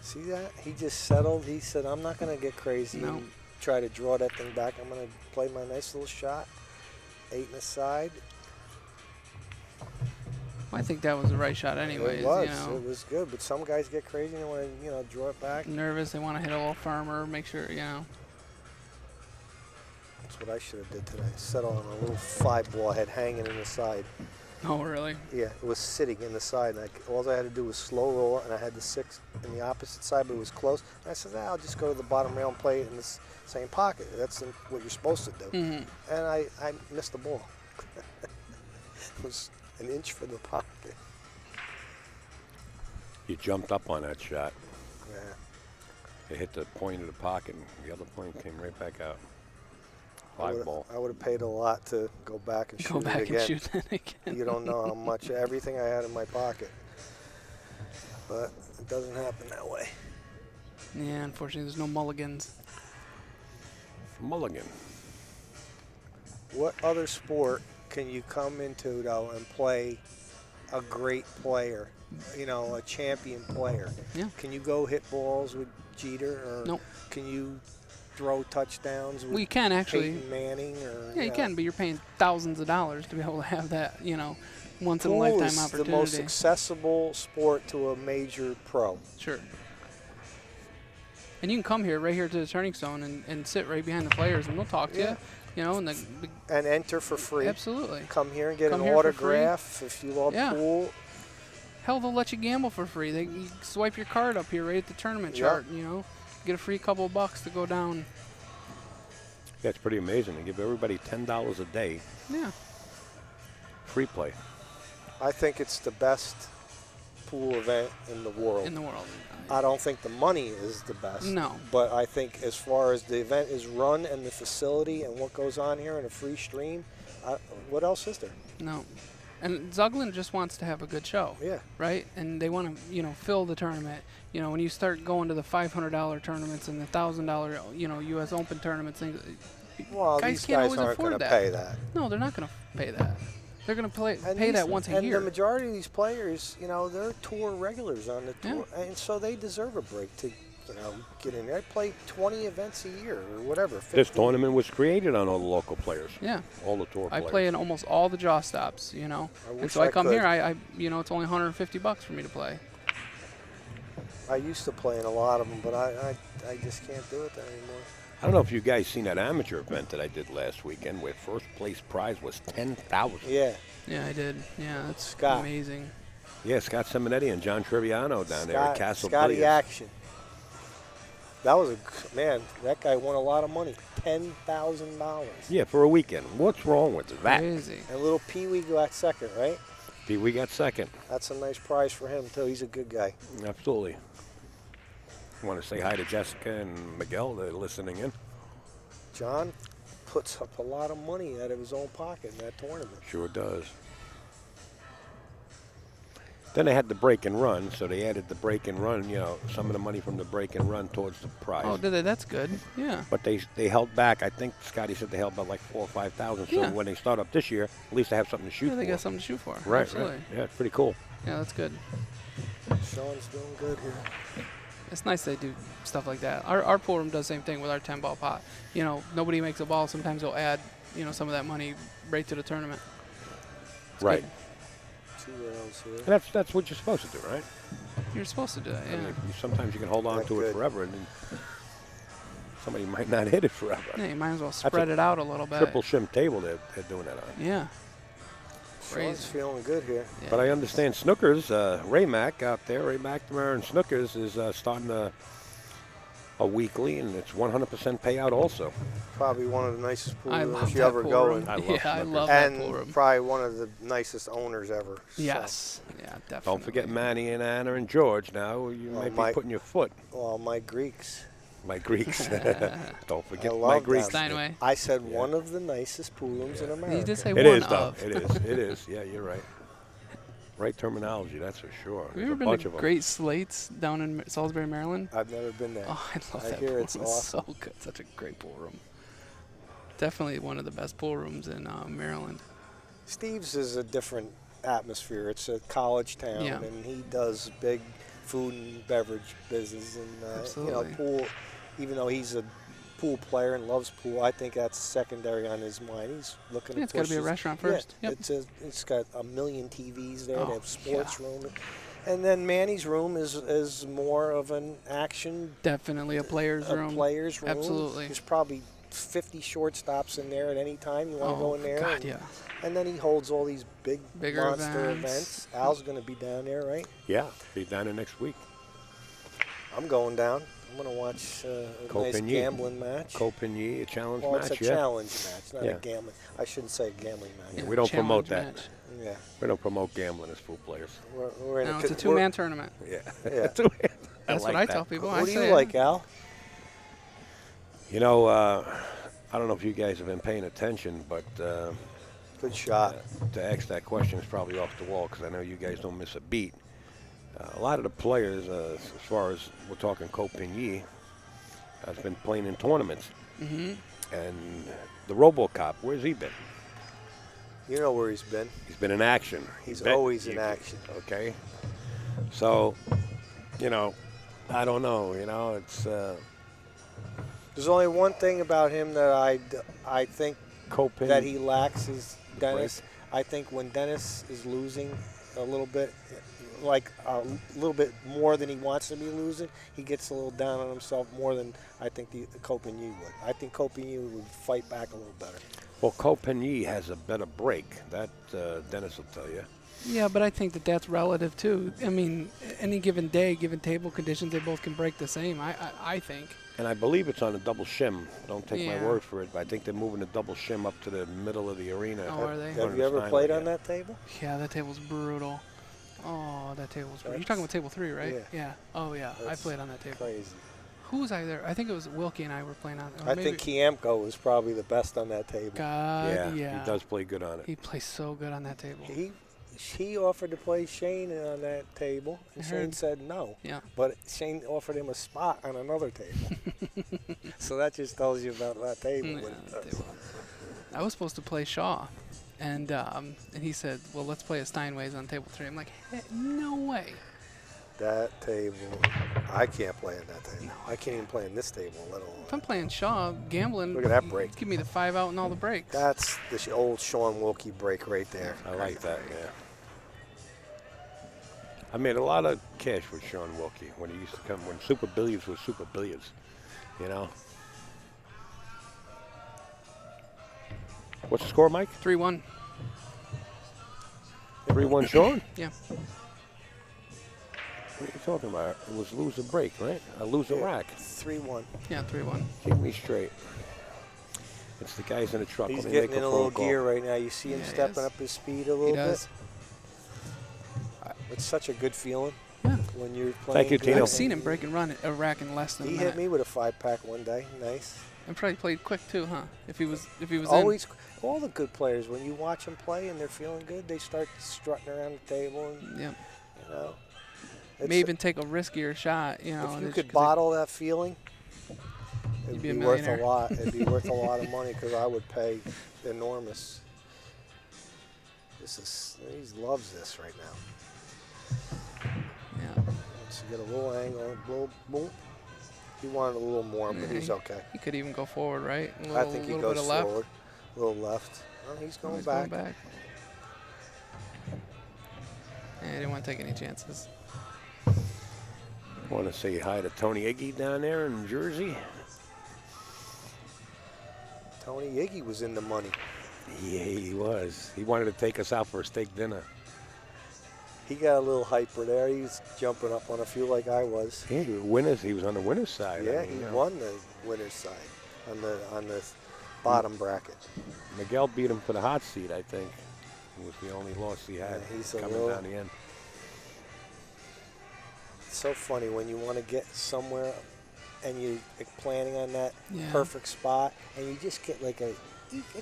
See that? He just settled. He said, I'm not going to get crazy No. and try to draw that thing back. I'm going to play my nice little shot. 8 in the side. I think that was the right shot anyways. It was. It was good. But some guys get crazy and they want to, draw it back. Nervous. They want to hit a little firmer, make sure, That's what I should have did today. Settle on a little 5-ball head hanging in the side. Oh, really? Yeah, it was sitting in the side. And all I had to do was slow roll it, and I had the 6 in the opposite side, but it was close. And I said, I'll just go to the bottom rail and play it in the same pocket. That's what you're supposed to do. Mm-hmm. And I missed the ball. It was an inch from the pocket. You jumped up on that shot. Yeah. It hit the point of the pocket, and the other point came right back out. I 5-ball. would have paid a lot to go back and Go shoot back it again. and shoot that again. You don't know how much, everything I had in my pocket. But it doesn't happen that way. Yeah, unfortunately, there's no mulligans. Mulligan. What other sport can you come into, though, and play a great player, a champion player? Yeah. Can you go hit balls with Jeter? Or Nope. Can you throw touchdowns with Well, you can actually. Peyton Manning? Or, Yeah, you can, but you're paying thousands of dollars to be able to have that, once in a Pool lifetime is opportunity. the most accessible sport to a major pro. Sure. And you can come here, right here to the Turning Stone, and sit right behind the players, and we'll talk to Yeah. you. And And enter for free. absolutely. Come here and get Come an here for free. autograph if you love Yeah. pool. Hell, they'll let you gamble for free. You swipe your card up here right at the tournament Yeah. chart, get a free couple of bucks to go down. Yeah, it's pretty amazing. They give everybody $10 a day Yeah. free play. I think it's the best pool event in the world. In the world. I don't think the money is the best. No. But I think as far as the event is run and the facility and what goes on here and a free stream, what else is there? No. And Zuglin just wants to have a good show. Yeah. Right? And they want to, fill the tournament. When you start going to the $500 tournaments and the $1,000, U.S. Open tournaments, things, Well, guys these can't guys always aren't afford going to that. pay that. No, they're not going to pay that. They're going to And pay these- that once a and year. the majority of these players, they're tour regulars on the tour, and so they deserve a break to get in there. I play 20 events a year or whatever. 50. This tournament was created on all the local players. Yeah. All the tour I players. play in almost all the jaw stops, I And wish so I I come could. here, I it's only $150 for me to play. I used to play in a lot of them, but I just can't do it anymore. I don't know if you guys seen that amateur event that I did last weekend where first place prize was $10,000. Yeah. Yeah, I did. Yeah, that's Scott. amazing. Yeah, Scott Simonetti and John Triviano down there at Castle Scotty Billiards. Action. That was man. That guy won a lot of money. $10,000. Yeah, for a weekend. What's wrong with that? Crazy. And little Pee Wee got second, right? We got second. That's a nice prize for him too. He's a good guy. Absolutely. I want to say hi to Jessica and Miguel. They're listening in. John puts up a lot of money out of his own pocket in that tournament. Sure does. Then they had the break and run, so they added the break and run, some of the money from the break and run towards the prize. Oh, did they? That's good. Yeah. But they held back. I think Scotty said they held back like 4,000 or 5,000. So Yeah. when they start up this year, at least they have something to shoot Yeah, they for. got something to shoot for. Right, Absolutely. right. Yeah, it's pretty cool. Yeah, that's good. Sean's doing good here. It's nice they do stuff like that. Our pool room does the same thing with our 10-ball pot. Nobody makes a ball. Sometimes they'll add, some of that money right to the tournament. It's Right. good. 2 rounds here. And that's what you're supposed to do, right? You're supposed to do that, I yeah. mean, sometimes you can hold on That's to it good. forever, and then somebody might not hit it forever. Yeah, you might as well a spread it out a little bit. Triple shim table they're doing that on. Yeah. Sean's Crazy. feeling good here. Yeah. But I understand Snookers, Ray Mack out there, Ray McNamara and Snookers is starting a weekly, and it's 100% payout also. Probably one of the nicest pool I rooms love you that ever pool go room. in. I love Yeah, I Snookers. love that pool And room. probably one of the nicest owners ever. Yes. Yeah, definitely. Don't forget Manny and Anna and George now. You Oh, might be Mike. putting your foot. So, well, my Greeks. My Greeks. Don't forget I my love Greeks. that. Steinway. I said one of the nicest pool rooms in America. You did say It one is, though. of. It is. It is. Yeah, you're right. Right terminology, that's for sure. Have There's you a ever been bunch to of them. Great Slates down in Salisbury, Maryland? I've never been there. Oh, I love I that hear pool it's room. awesome. So good. Such a great pool room. Definitely one of the best pool rooms in Maryland. Steve's is a different atmosphere. It's a college town, Yeah. and he does big food and beverage business. And Absolutely. pool. Even though he's a pool player and loves pool, I think that's secondary on his mind. He's looking. Yeah, to it's gotta push be a his- restaurant first. Yeah, Yep. it's got a million TVs there. Oh, They have sports yeah. room, and then Manny's room is more of an action Definitely a player's room. player's room. Absolutely. There's probably 50 shortstops in there at any time. You want to Oh, go in there? God, and, yeah. and then he holds all these Bigger monster events. events. Al's going to be down there, right? Yeah, be down there next week. I'm going down. I'm going to watch a nice Copenhagen. gambling match. Copenhagen, a challenge Well, match, it's a yeah. challenge match, not Yeah. a gambling. I shouldn't say gambling match. We don't promote Challenge that. match. Yeah, We don't promote gambling as pool players. we're in No, a it's a co- two-man tournament. Yeah. Yeah. That's like what I that. tell people. What I do say you like, Al? You know, I don't know if you guys have been paying attention, but Good shot. to ask that question is probably off the wall because I know you guys don't miss a beat. A lot of the players, as far as we're talking Copenhagen, has been playing in tournaments. Mm-hmm. And the RoboCop, where's he been? You know where he's been. He's been in action. He's Bet- always in action. Okay. So, I don't know. It's There's only one thing about him that I think Copenhagen. that he lacks is Dennis. I think when Dennis is losing a little bit, like a little bit more than he wants to be losing, he gets a little down on himself more than I think the Copenhagen would. I think Copenhagen would fight back a little better. Well, Copenhagen has a better break. That Dennis will tell you. Yeah, but I think that's relative too. I mean, any given day, given table conditions, they both can break the same. I think. And I believe it's on a double shim. Don't take Yeah. my word for it, but I think they're moving the double shim up to the middle of the arena. Oh, are they? Have you ever Steinway, played yeah. on that table? Yeah, that table's brutal. Oh, that table's brutal. You're talking about table 3, right? Yeah. Oh, yeah. I That's played on that table. Crazy. Who was I there? I think it was Wilkie and I were playing on. Or I maybe think Kiemko was probably the best on that table. God, Yeah, he does play good on it. He plays so good on that table. He offered to play Shane on that table, and I Shane heard. said no. Yeah. But Shane offered him a spot on another table. So that just tells you about that table. Yeah, what it that does. table. I was supposed to play Shaw, and he said, "Well, let's play a Steinway's on table 3." I'm like, hey, "No way." That table, I can't play on that table. I can't even play on this table, let alone. If I'm playing Shaw, gambling, Look at that break. give me the 5 out and all the breaks. That's the old Shaun Wilkie break right there. I like that, yeah. I made a lot of cash with Shaun Wilkie when he used to come, when Super Billiards was Super Billiards, you know. What's the score, Mike? 3-1. 3-1 Shaun? Yeah. What are you talking about? It was lose a break, right? Lose a rack. 3-1. Yeah, 3-1. Keep me straight. It's the guys in the truck. He's Let me getting make in a phone little call. gear right now. You see him Yeah, he stepping is. up his speed a little He bit. does. It's such a good feeling Yeah. when you're playing. you, good. Tino. I've seen him break and run a rack in less than He a hit minute. me with a 5-pack one day. Nice. And probably played quick too, huh? If he was Always, all the good players, when you watch them play and they're feeling good, they start strutting around the table. And, in. Yeah. you know, May even take a riskier shot, you know. if and you it's could 'cause bottle that feeling, it'd You'd be be a worth a millionaire. lot. It'd be worth a lot of money because I would pay enormous. He loves this right now. Yeah. So you get a little angle, little boom. He wanted a little more, but he's okay. He could even go forward, right? A little, I think he little goes bit of left. forward, a little left. Well, he's going He's back. going back. Yeah, he didn't want to take any chances. Want to say hi to Tony Iggy down there in Jersey? Tony Iggy was in the money. Yeah, he was. He wanted to take us out for a steak dinner. He got a little hyper there. He was jumping up on a few like I was. Yeah, winners. He was on the winner's side. Yeah, I mean, he you know. won the winner's side on the bottom bracket. Miguel beat him for the hot seat, I think. It was the only loss he had Yeah, he's a coming little- down the end. It's so funny when you want to get somewhere and you're planning on that Yeah. perfect spot and you just get like it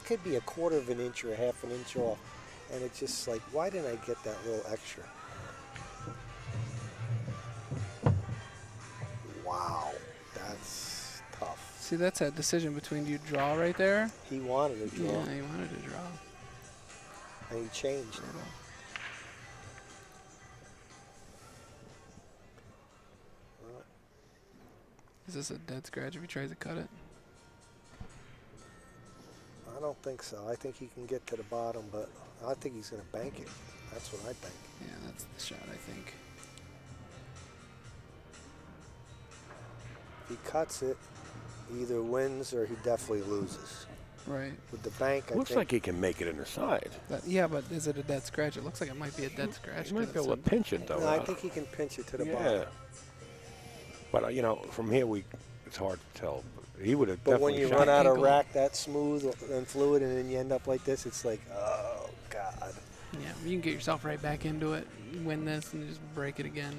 could be a quarter of an inch or a half an inch off. And it's just like, why didn't I get that little extra? Wow, that's tough. See, that's that decision between you draw right there. He wanted a draw, Yeah, he wanted to draw. and he changed. Is this a dead scratch if he tries to cut it? I don't think so. I think he can get to the bottom, but I think he's going to bank it. That's what I think. Yeah, that's the shot, I think. If he cuts it, he either wins or he definitely loses. Right. With the bank, I Looks think like he can make it in the side. Yeah, but is it a dead scratch? It looks like it might be a dead scratch. He might 'cause be able to it's a- pinch it, though. no, I think he can pinch it to the yeah. bottom. But, you know, from here, it's hard to tell. He would have But when definitely you shot run out of ankle. rack that smooth and fluid and then you end up like this, it's like, oh, God. Yeah, you can get yourself right back into it, win this, and just break it again.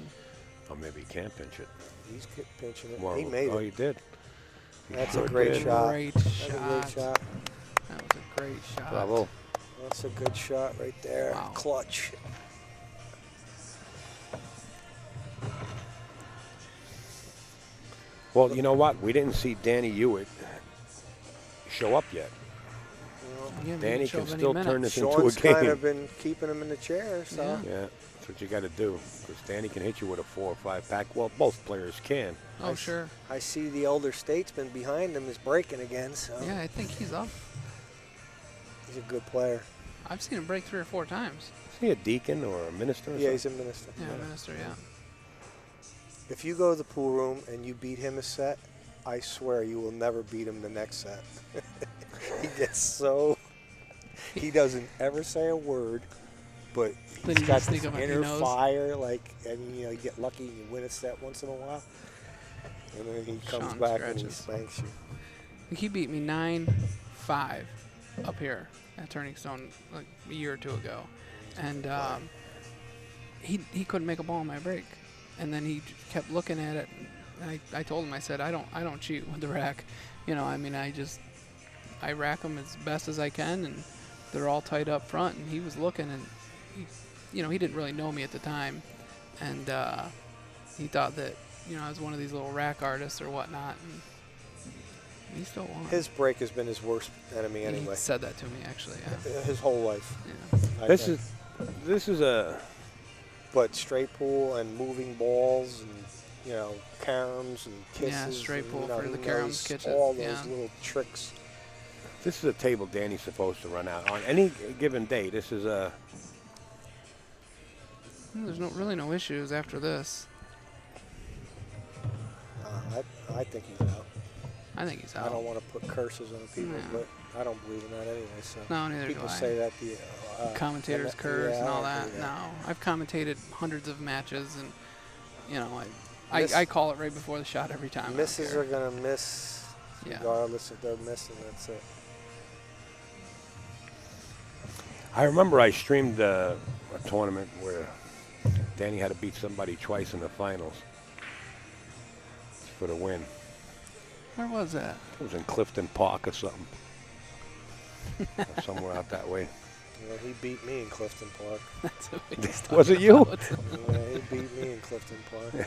Or maybe he can't pinch it. He's pinching it. Well, He made oh, it. he did. He That's a sure great did. shot. Great That's a shot. great shot. That was a great shot. Bravo. That's a good shot right there. Wow. Clutch. Well, you know what? We didn't see Danny Hewitt show up yet. Yeah, we Danny show can up any still minute. turn this into a Sean's kind game. of been keeping him in the chair, so. Yeah. Yeah, that's what you got to do. Because Danny can hit you with a 4 or 5 pack. Well, both players can. Oh, sure. I see the elder statesman behind him is breaking again, so Yeah, I think he's up. he's a good player. I've seen him break 3 or 4 times. Is he a deacon or a minister? Or Yeah, something? he's a minister. Yeah, minister, yeah. If you go to the pool room and you beat him a set, I swear you will never beat him the next set. He gets so... He doesn't ever say a word, but Then he's he got just this think of it, he inner knows. fire. Like, I mean, you know, you get lucky and you win a set once in a while, and then he comes Shaun back and he scratches. spanks you. He beat me 9-5 up here at Turning Stone like a year or 2 ago. And he couldn't make a ball on my break. And then he kept looking at it. And I told him, I said, I don't cheat with the rack. You know, I mean, I rack them as best as I can, and they're all tight up front. And he was looking, and he didn't really know me at the time, and he thought that I was one of these little rack artists or whatnot. And he still won. His break has been his worst enemy He anyway. said that to me, actually. Yeah. His whole life. Yeah. I This think. is a but straight pool and moving balls and, you know, caroms and kisses. Yeah, straight and, pool you know, for he the caroms knows kitchen, all those yeah. little tricks. This is a table Danny's supposed to run out on any given day. This is a. There's really no issues after this. I think he's out. I think he's I out. don't want to put curses on people, Yeah. but I don't believe in that anyway. So No, neither people do I. say that the Commentators and curse yeah, and I all don't that. believe No, I've commentated hundreds of matches, and you know, Miss- I call it right before the shot every time. I don't Misses care. are gonna miss, Yeah. regardless if they're missing. That's it. I remember I streamed a tournament where Danny had to beat somebody twice in the finals for the win. Where was that? It was in Clifton Park or something. Or somewhere out that way. You know, he beat me in Clifton Park. That's what we just Was talked it you? about. Yeah, he beat me in Clifton Park.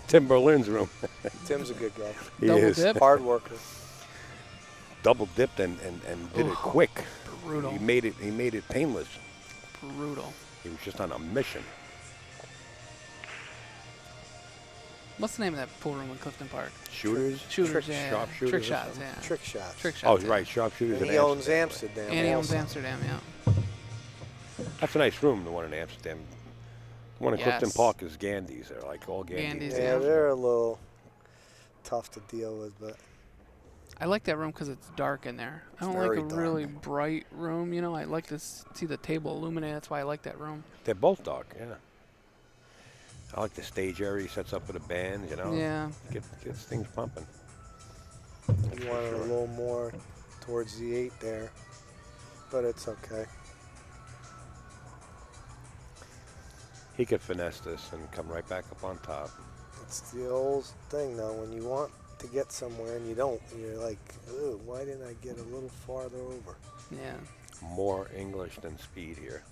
Tim Berlin's room. Tim's a good guy. He Double is. dip? Hard worker. Double dipped and did it quick. Brutal. He made it painless. Brutal. He was just on a mission. What's the name of that pool room in Clifton Park? Shooters? Shooters, yeah. sharpshooters Trick or shots, something? yeah. Trick shots. Trick Oh, shots. yeah. right, sharpshooters. And in he owns Amsterdam. Amsterdam. And he owns also. Amsterdam, yeah. That's a nice room, the one in Amsterdam. The one in Clifton Yes. Park is Gandhi's. They're like all Gandhi's. Gandhi's, Yeah, Yeah. they're a little tough to deal with, but I like that room because it's dark in there. I don't like very a really dark. bright room. You know, I like to see the table illuminated. That's why I like that room. They're both dark, yeah. I like the stage area he sets up for the band, you know. Yeah. Gets things pumping. you want it a little more towards the 8 there, but it's okay. He could finesse this and come right back up on top. It's the old thing, though. When you want to get somewhere and you don't, you're like, ooh, why didn't I get a little farther over? Yeah. More English than speed here.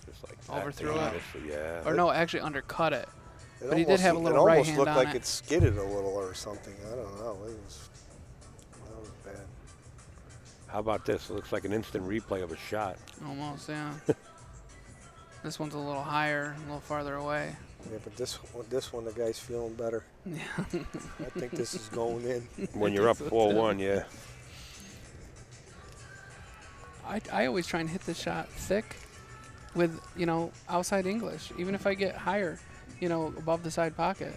Just like that. Overthrew Taking it? this, yeah. Or no, actually undercut it. It But he did have a little It right almost hand looked on like it. it skidded a little or something. I don't know. That was bad. How about this? It looks like an instant replay of a shot. Almost, yeah. This one's a little higher, a little farther away. Yeah, but this one, the guy's feeling better. Yeah. I think this is going in. When you're up 4-1, yeah. I always try and hit the shot thick with, you know, outside English. Even if I get higher, you know, above the side pocket.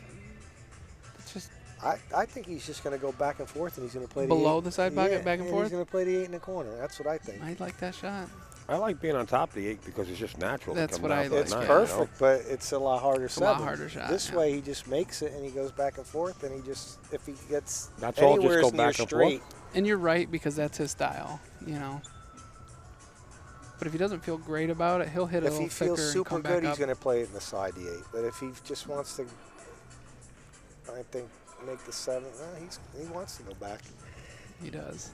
It's just I think he's just going to go back and forth, and he's going to play Below the 8. the side pocket, back and He's forth? going to play the 8 in the corner. That's what I think. I like that shot. I like being on top of the 8 because it's just natural. to That's come what down I for a like. It's 9, perfect, but it's a lot harder. It's a lot 7. harder shot, This yeah. way, he just makes it, and he goes back and forth, and he just, if he gets That's all, just anywhere go near back and straight, forth? And you're right, because that's his style, you know. But if he doesn't feel great about it, he'll hit it a if he little thicker feels and super come back good, he's up. going to play it in the side the 8. But if he just wants to, I think, make the 7, he wants to go back. He does.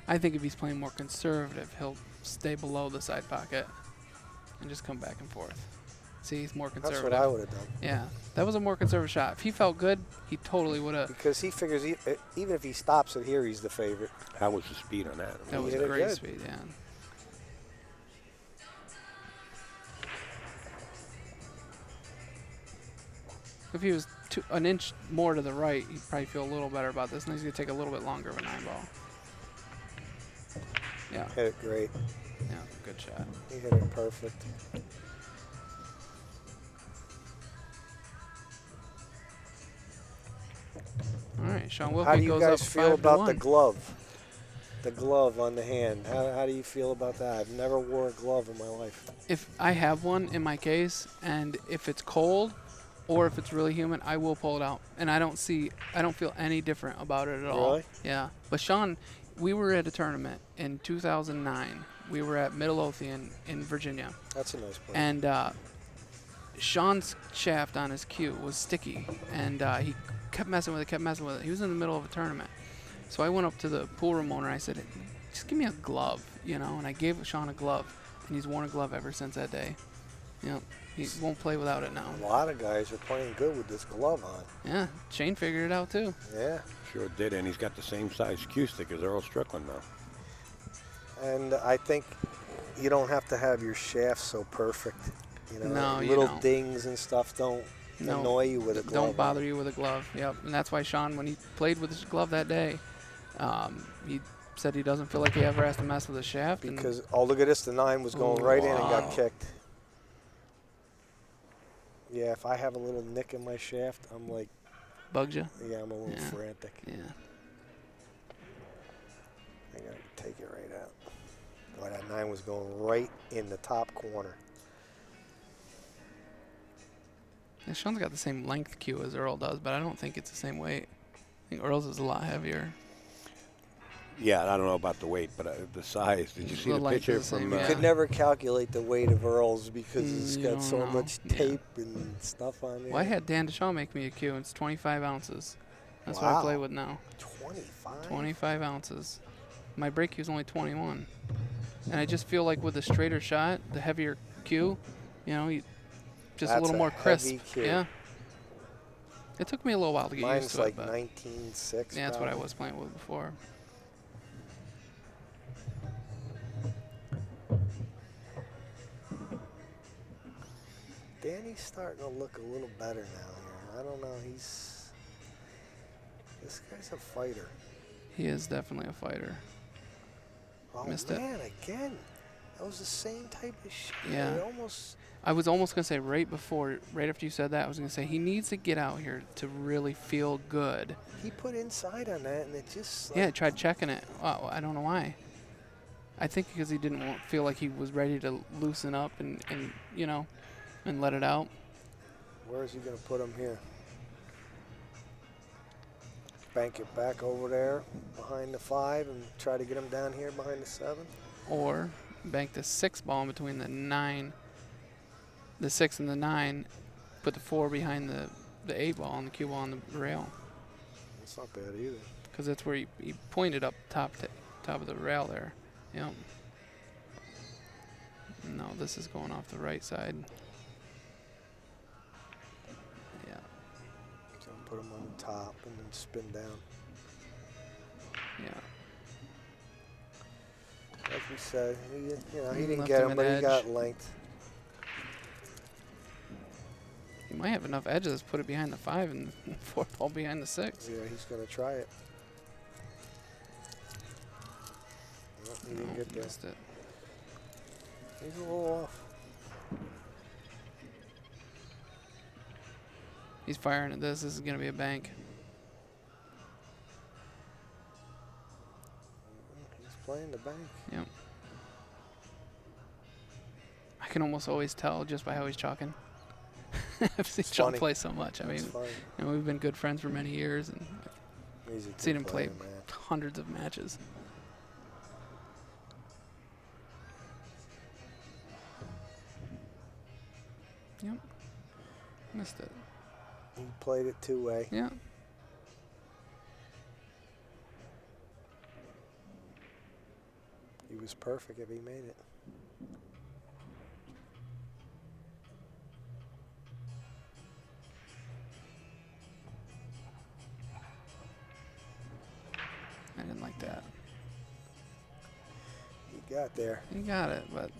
I think if he's playing more conservative, he'll stay below the side pocket and just come back and forth. See, he's more That's conservative. what I would have done. Yeah, that was a more conservative shot. If he felt good, he totally would have. Because he figures even if he stops it here, he's the favorite. How was the speed on that? That was hit it great good. speed, yeah. If he was an inch more to the right, he'd probably feel a little better about this. And he's going to take a little bit longer of a 9 ball. Yeah, Hit it great. yeah, good shot. He hit it perfect. All right, Shaun How Wilkie do you goes up guys feel about the 5-1. glove? The glove on the hand. How do you feel about that? I've never wore a glove in my life. If I have one in my case, and if it's cold or if it's really humid, I will pull it out. And I don't feel any different about it at all. Really? Yeah. But Shaun, we were at a tournament in 2009. We were at Midlothian in Virginia. That's a nice play. And Shaun's shaft on his cue was sticky, and he kept messing with it, He was in the middle of a tournament. So I went up to the pool room owner. I said, just give me a glove, you know, and I gave Shaun a glove, and he's worn a glove ever since that day. You know, he won't play without it now. A lot of guys are playing good with this glove on. Yeah, Shane figured it out too. Yeah. Sure did, and he's got the same size cue stick as Earl Strickland now. And I think you don't have to have your shaft so perfect. You know, No, you little don't. dings and stuff don't No, annoy you with a glove. don't bother you with a glove. Yep, and that's why Shaun, when he played with his glove that day, he said he doesn't feel like he ever has to mess with his shaft. Because, oh, look at this. The 9 was going right in and got Wow. kicked. Yeah, if I have a little nick in my shaft, I'm like, Bugs you? yeah, I'm a little Yeah. frantic. Yeah. I got to take it right out. Oh, that 9 was going right in the top corner. Yeah, Shaun's got the same length cue as Earl does, but I don't think it's the same weight. I think Earl's is a lot heavier. Yeah, I don't know about the weight, but the size. Did you see The the length picture is the same, from? You yeah. could never calculate the weight of Earl's because it's You got don't so know. much Yeah. tape and stuff on there. Well, I had Dan DeShaw make me a cue, and it's 25 ounces. That's what I Wow. play with now. 25? 25 ounces. My break cue is only 21. And I just feel like with the straighter shot, the heavier cue, you know, just That's a little more crisp. heavy cue. Yeah. It took me a little while to get used Mine's to like it, but 19.6. yeah, that's what I probably. was playing with before. Danny's starting to look a little better now here. I don't know. This guy's a fighter. He is definitely a fighter. Oh, Missed it. man, again. That was the same type of shit. Yeah. It almost. I was almost going to say right after you said that, I was going to say he needs to get out here to really feel good. He put inside on that, and it just. Yeah, I tried checking it. Oh, I don't know why. I think because he didn't feel like he was ready to loosen up and you know, and let it out. Where is he going to put him here? Bank it back over there behind the 5 and try to get him down here behind the 7. Or bank the 6 ball in between the 6 and the 9, put the 4 behind the 8 ball and the cue ball on the rail. That's not bad either. Because that's where he pointed up top of the rail there. Yep. No, this is going off the right side. Yeah. So put him on the top and then spin down. Yeah. Like we said, he didn't Left get him him, an but he edge. got length. He might have enough edges to put it behind the 5 and 4 ball behind the 6. Yeah, he's going to try it. Nope, he didn't get there. Missed it. He's a little off. He's firing at this. This is going to be a bank. He's playing the bank. Yep. I can almost always tell just by how he's chalking. I've seen Shaun funny. play so much. I mean, It's funny. we've been good friends for many years, and He's a I've seen good him play player, man. hundreds of matches. Yep. Missed it. He played it 2-way. Yeah. He was perfect if he made it. I didn't like that. He got there. You got it, but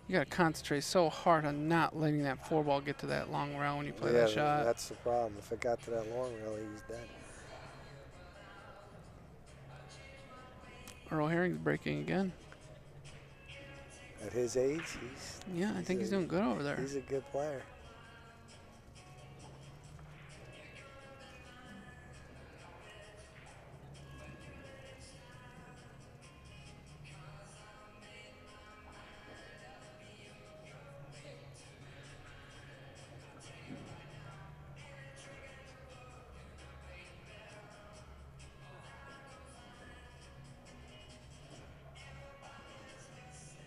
you got to concentrate so hard on not letting that 4 ball get to that long rail when you play that shot. That's the problem. If it got to that long rail, he was dead. Earl Herring's breaking again. At his age, I think he's doing good over there. he's a good player.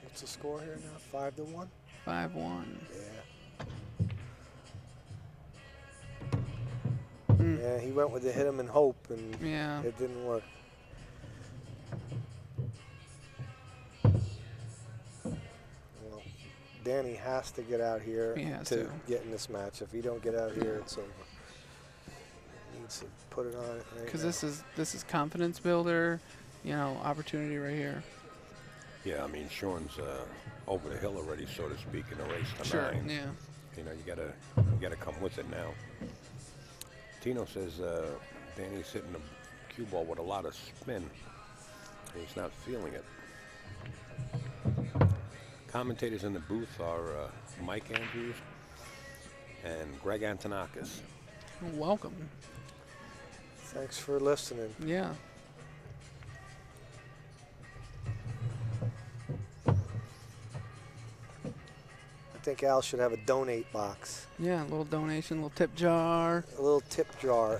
What's the score here now? 5-1? 5-1. Yeah. Yeah, he went with the hit him and hope, and Yeah. it didn't work. Well, Danny has to get out here He has to to. get in this match. If he don't get out here, it's over. He needs to put it on it right Because now. this is confidence builder. opportunity right here. Yeah, I mean, Shaun's over the hill already, so to speak, in the race to Sure. 9. Yeah. You gotta come with it now. Tino says Danny's hitting the cue ball with a lot of spin. He's not feeling it. Commentators in the booth are Mike Andrews and Greg Antonakis. Welcome. Thanks for listening. Yeah. I think Al should have a donate box. Yeah, a little donation, a little tip jar. A little tip jar,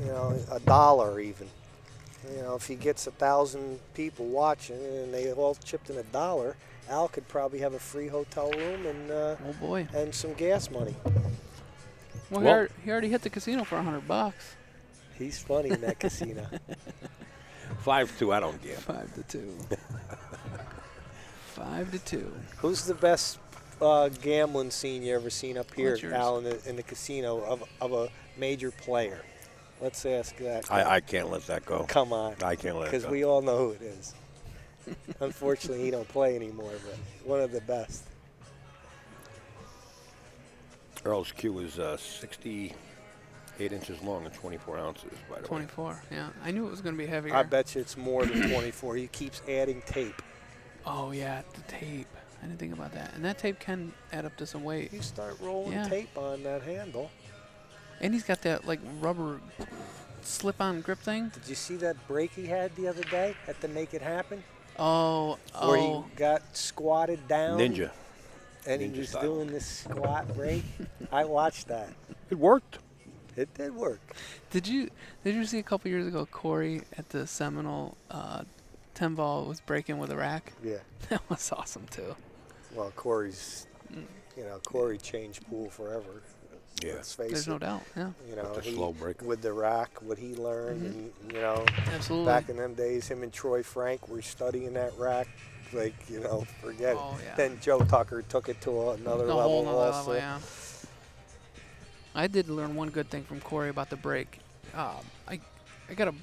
$1 even. If he gets 1,000 people watching and they all chipped in $1, Al could probably have a free hotel room and Oh boy. and some gas money. Well, he already hit the casino for $100. He's funny in that casino. 5-2, I don't give. 5-2. 5-2. Who's the best gambling scene you ever seen up here, What's yours? Al, in the casino of a major player? Let's ask that. I can't let that go. Come on. I can't let it Because go. we all know who it is. Unfortunately, he don't play anymore, but one of the best. Earl's cue is 68 inches long and 24 ounces, by the way. 24. Yeah. I knew it was going to be heavier. I bet you it's more than 24. He keeps adding tape. Oh yeah, the tape. I didn't think about that. And that tape can add up to some weight. You start rolling Yeah. tape on that handle. And he's got that like rubber slip-on grip thing. Did you see that break he had the other day at the Make It Happen? Oh. Where he got squatted down. Ninja. And he Ninja was style. doing this squat break. I watched that. It worked. It did work. Did you see a couple years ago Corey at the Seminole 10-ball was breaking with a rack? Yeah. That was awesome too. Well, Corey's, Corey changed pool forever. Yeah. Let's face There's it. no doubt. Yeah. With the slow break. With the rack, what he learned, and Absolutely. back in them days, him and Troy Frank were studying that rack. Like, forget it. Oh, yeah. Then Joe Tucker took it to another A level whole nother also. level, yeah. I did learn one good thing from Corey about the break. I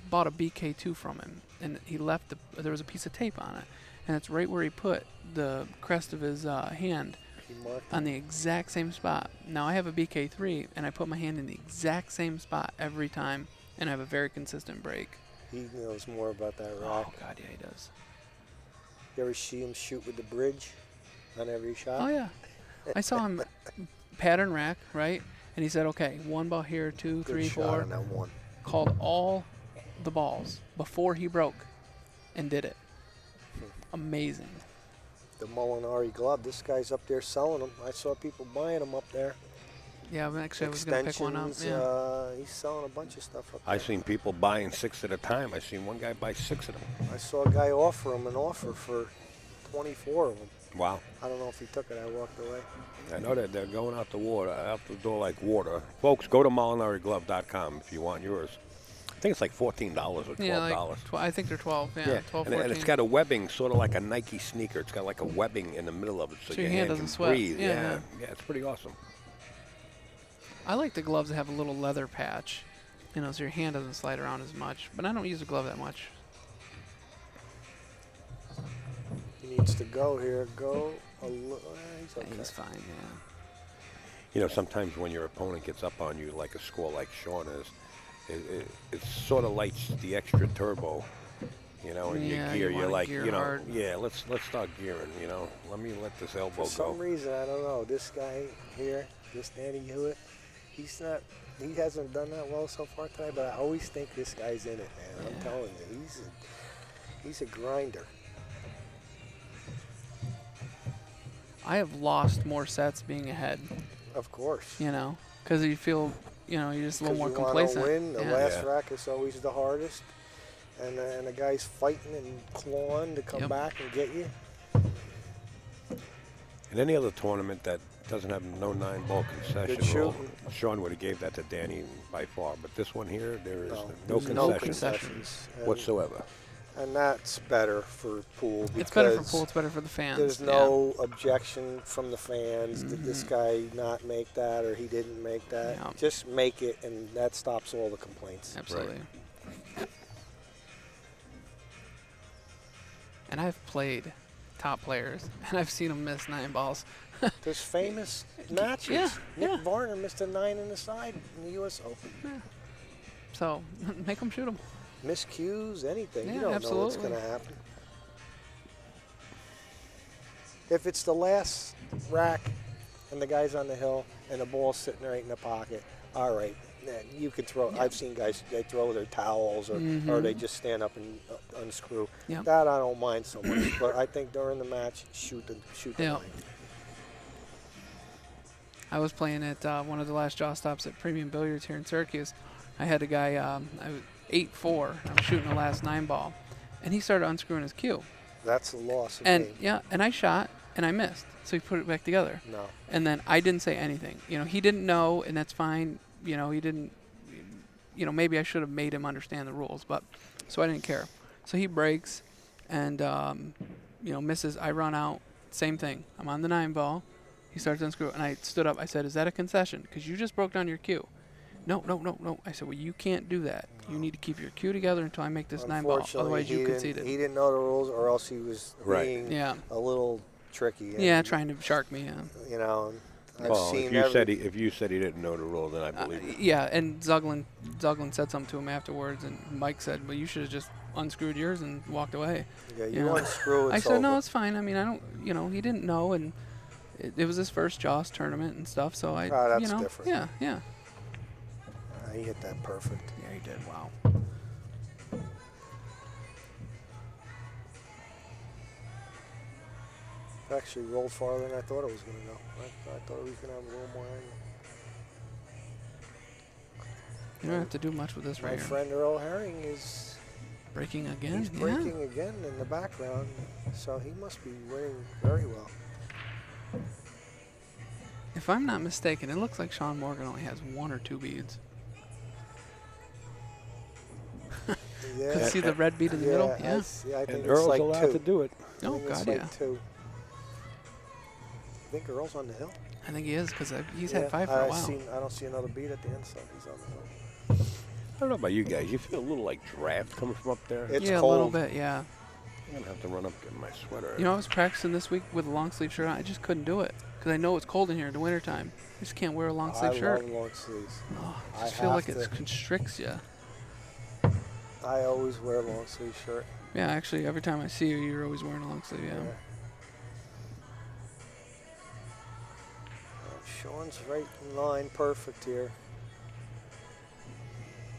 bought a BK2 from him, and he left there was a piece of tape on it, and it's right where he put the crest of his hand He marked on the exact same spot. Now I have a BK3, and I put my hand in the exact same spot every time, and I have a very consistent break. He knows more about that rack. Oh God, yeah, he does. You ever see him shoot with the bridge on every shot? Oh yeah, I saw him pattern rack, right? And he said, okay, 1 ball here, 2, Good 3, shot 4. on that one. Called all the balls before he broke and did it. Amazing. The Molinari glove. This guy's up there selling them. I saw people buying them up there. Yeah, actually I was going to pick one up. Extensions, Yeah. he's selling a bunch of stuff up there. I seen people buying 6 at a time. I seen one guy buy 6 of them. I saw a guy offer him an offer for 24 of them. Wow. I don't know if he took it. I walked away. I know that they're going out the door like water. Folks, go to molinariglove.com if you want yours. I think it's like $14 or $12. Yeah, like I think they're 12. Yeah, 12, and 14. it's got a webbing, sort of like a Nike sneaker. It's got like a webbing in the middle of it, so your hand doesn't can sweat. breathe. Yeah. Yeah, it's pretty awesome. I like the gloves that have a little leather patch, so your hand doesn't slide around as much. But I don't use a glove that much. He needs to go here. Go a little. He's okay. He's fine, yeah. Sometimes when your opponent gets up on you, like a score like Shaun is, it sort of lights the extra turbo. In Yeah, your you gear, you're wanna like, gear hard. yeah, let's start gearing. Let me let this elbow For some go. reason, I don't know. This guy here, this Danny Hewitt, he hasn't done that well so far today, but I always think this guy's in it, man. I'm Yeah. telling you, he's a grinder. I have lost more sets being ahead, Of course. because you feel, you're just a little more you want to complacent. win. The Yeah. last Yeah. rack is always the hardest, and the guy's fighting and clawing to come Yep. back and get you. In any other tournament that doesn't have no 9-ball concession Good rule, shooting. Sean would have gave that to Danny by far. But this one here, there is no there's concession concessions. And- whatsoever. And that's better for pool because It's better for pool. It's better for the fans. there's yeah. no objection from the fans. Did this guy not make that or he didn't make that? Yeah. Just make it, and that stops all the complaints. Absolutely. and I've played top players, and I've seen them miss 9 balls. There's famous matches. Yeah, Nick yeah. Varner missed a 9 in the side in the U.S. Open. So make them shoot them. Miscues, anything. Yeah, You don't know what's absolutely. going to happen. If it's the last rack and the guy's on the hill and the ball's sitting right in the pocket, all right, then you can throw. Yeah. I've seen guys, they throw their towels or they just stand up and unscrew. Yep. That I don't mind so much. But I think during the match, shoot the Yeah. line. I was playing at one of the last jaw stops at Premium Billiards here in Syracuse. I had a guy, I was 8-4. I was shooting the last 9 ball, and he started unscrewing his cue. That's the loss of And game. yeah, and I shot and I missed, so he put it back together. No. And then I didn't say anything. He didn't know, and that's fine. He didn't. Maybe I should have made him understand the rules, but so I didn't care. So he breaks, and misses. I run out. Same thing. I'm on the 9 ball. He starts unscrewing, and I stood up. I said, "Is that a concession? Because you just broke down your cue." No. I said, "Well, you can't do that. You need to keep your cue together until I make this 9 ball. Otherwise, you conceded." He didn't know the rules, or else he was being Yeah. a little tricky. Yeah, and, trying to shark me. Yeah. I've Well, seen if you said he didn't know the rule, then I believe it. Yeah, and Zuglin said something to him afterwards, and Mike said, "Well, you should have just unscrewed yours and walked away." Yeah, you unscrew it. I said, "No, it's fine. I mean, I don't. He didn't know, and it was his first Joss tournament and stuff. So I, that's different. Yeah. He hit that perfect. Yeah, he did. Wow. Actually rolled farther than I thought it was going to go. I thought it was going to have a little more angle. You don't have to do much with this My right here. friend Earl Herring is Breaking again. he's breaking again in the background, so he must be winning very well. If I'm not mistaken, it looks like Sean Morgan only has 1 or 2 beads. Yeah, See the red bead in the middle? Yeah. I think And it's Earl's like allowed 2. to do it. Oh, I think it's God, like yeah. 2. I think Earl's on the hill. I think he is because he's had 5 for a while. I don't see another beat at the end, so he's on the hill. I don't know about you guys. You feel a little like draft coming from up there? It's yeah, cold. a little bit, yeah. I'm going to have to run up and get my sweater. I was practicing this week with a long sleeve shirt on. I just couldn't do it because I know it's cold in here in the wintertime. I just can't wear a long sleeve shirt. I love long sleeves. Oh, I I just feel like have it to. constricts you. I always wear a long sleeve shirt. Yeah, actually, every time I see you, you're always wearing a long sleeve, yeah. Sean's right in line, perfect here.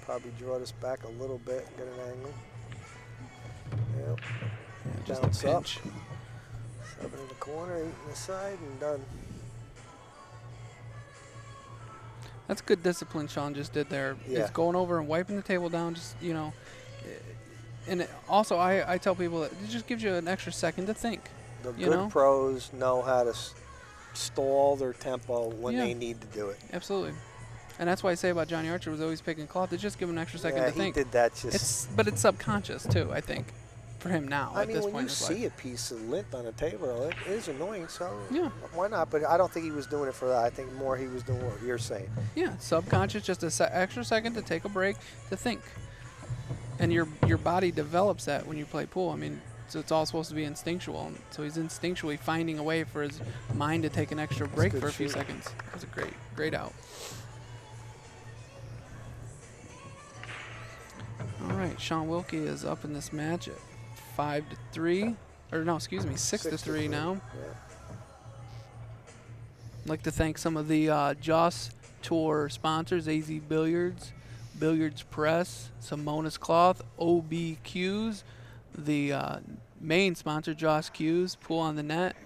Probably draw this back a little bit, get an angle. Yep. Yeah, just Bounce a up. pinch. 7 in the corner, 8 in the side, and done. That's good discipline Sean just did there. Yeah. It's going over and wiping the table down, just, And also, I tell people that it just gives you an extra second to think. The You good know? pros know how to stall their tempo when Yeah. they need to do it. Absolutely. And that's why I say about Johnny Archer was always picking cloth. It just give him an extra second to he think. did that just. But it's subconscious too, I think, for him now I at mean, this when point you in his see life. a piece of lint on a table, it is annoying. So Yeah. why not? But I don't think he was doing it for that. I think more he was doing what you're saying. Yeah, subconscious, just an extra second to take a break to think. And your body develops that when you play pool. I mean, so it's all supposed to be instinctual. So he's instinctually finding a way for his mind to take an extra break good for a few shooting. seconds. That's a great out. All right, Shaun Wilkie is up in this match at 5-3, or no, excuse me, 6-3 now. Yeah. I'd like to thank some of the Joss Tour sponsors: AZ Billiards, Billiards Press, Simonis Cloth, OBQs, the main sponsor, Joss Q's, Pool on the Net,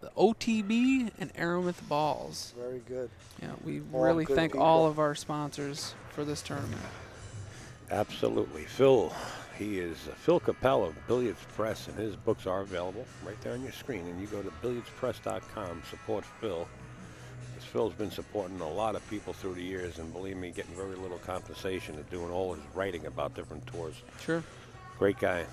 the OTB, and Aramith Balls. Very good. Yeah, we All really good thank people. all of our sponsors for this tournament. Absolutely. Phil, he is Phil Capel of Billiards Press, and his books are available right there on your screen. And you go to billiardspress.com, support Phil. Because Phil's been supporting a lot of people through the years, and believe me, getting very little compensation and doing all his writing about different tours. Sure. Great guy.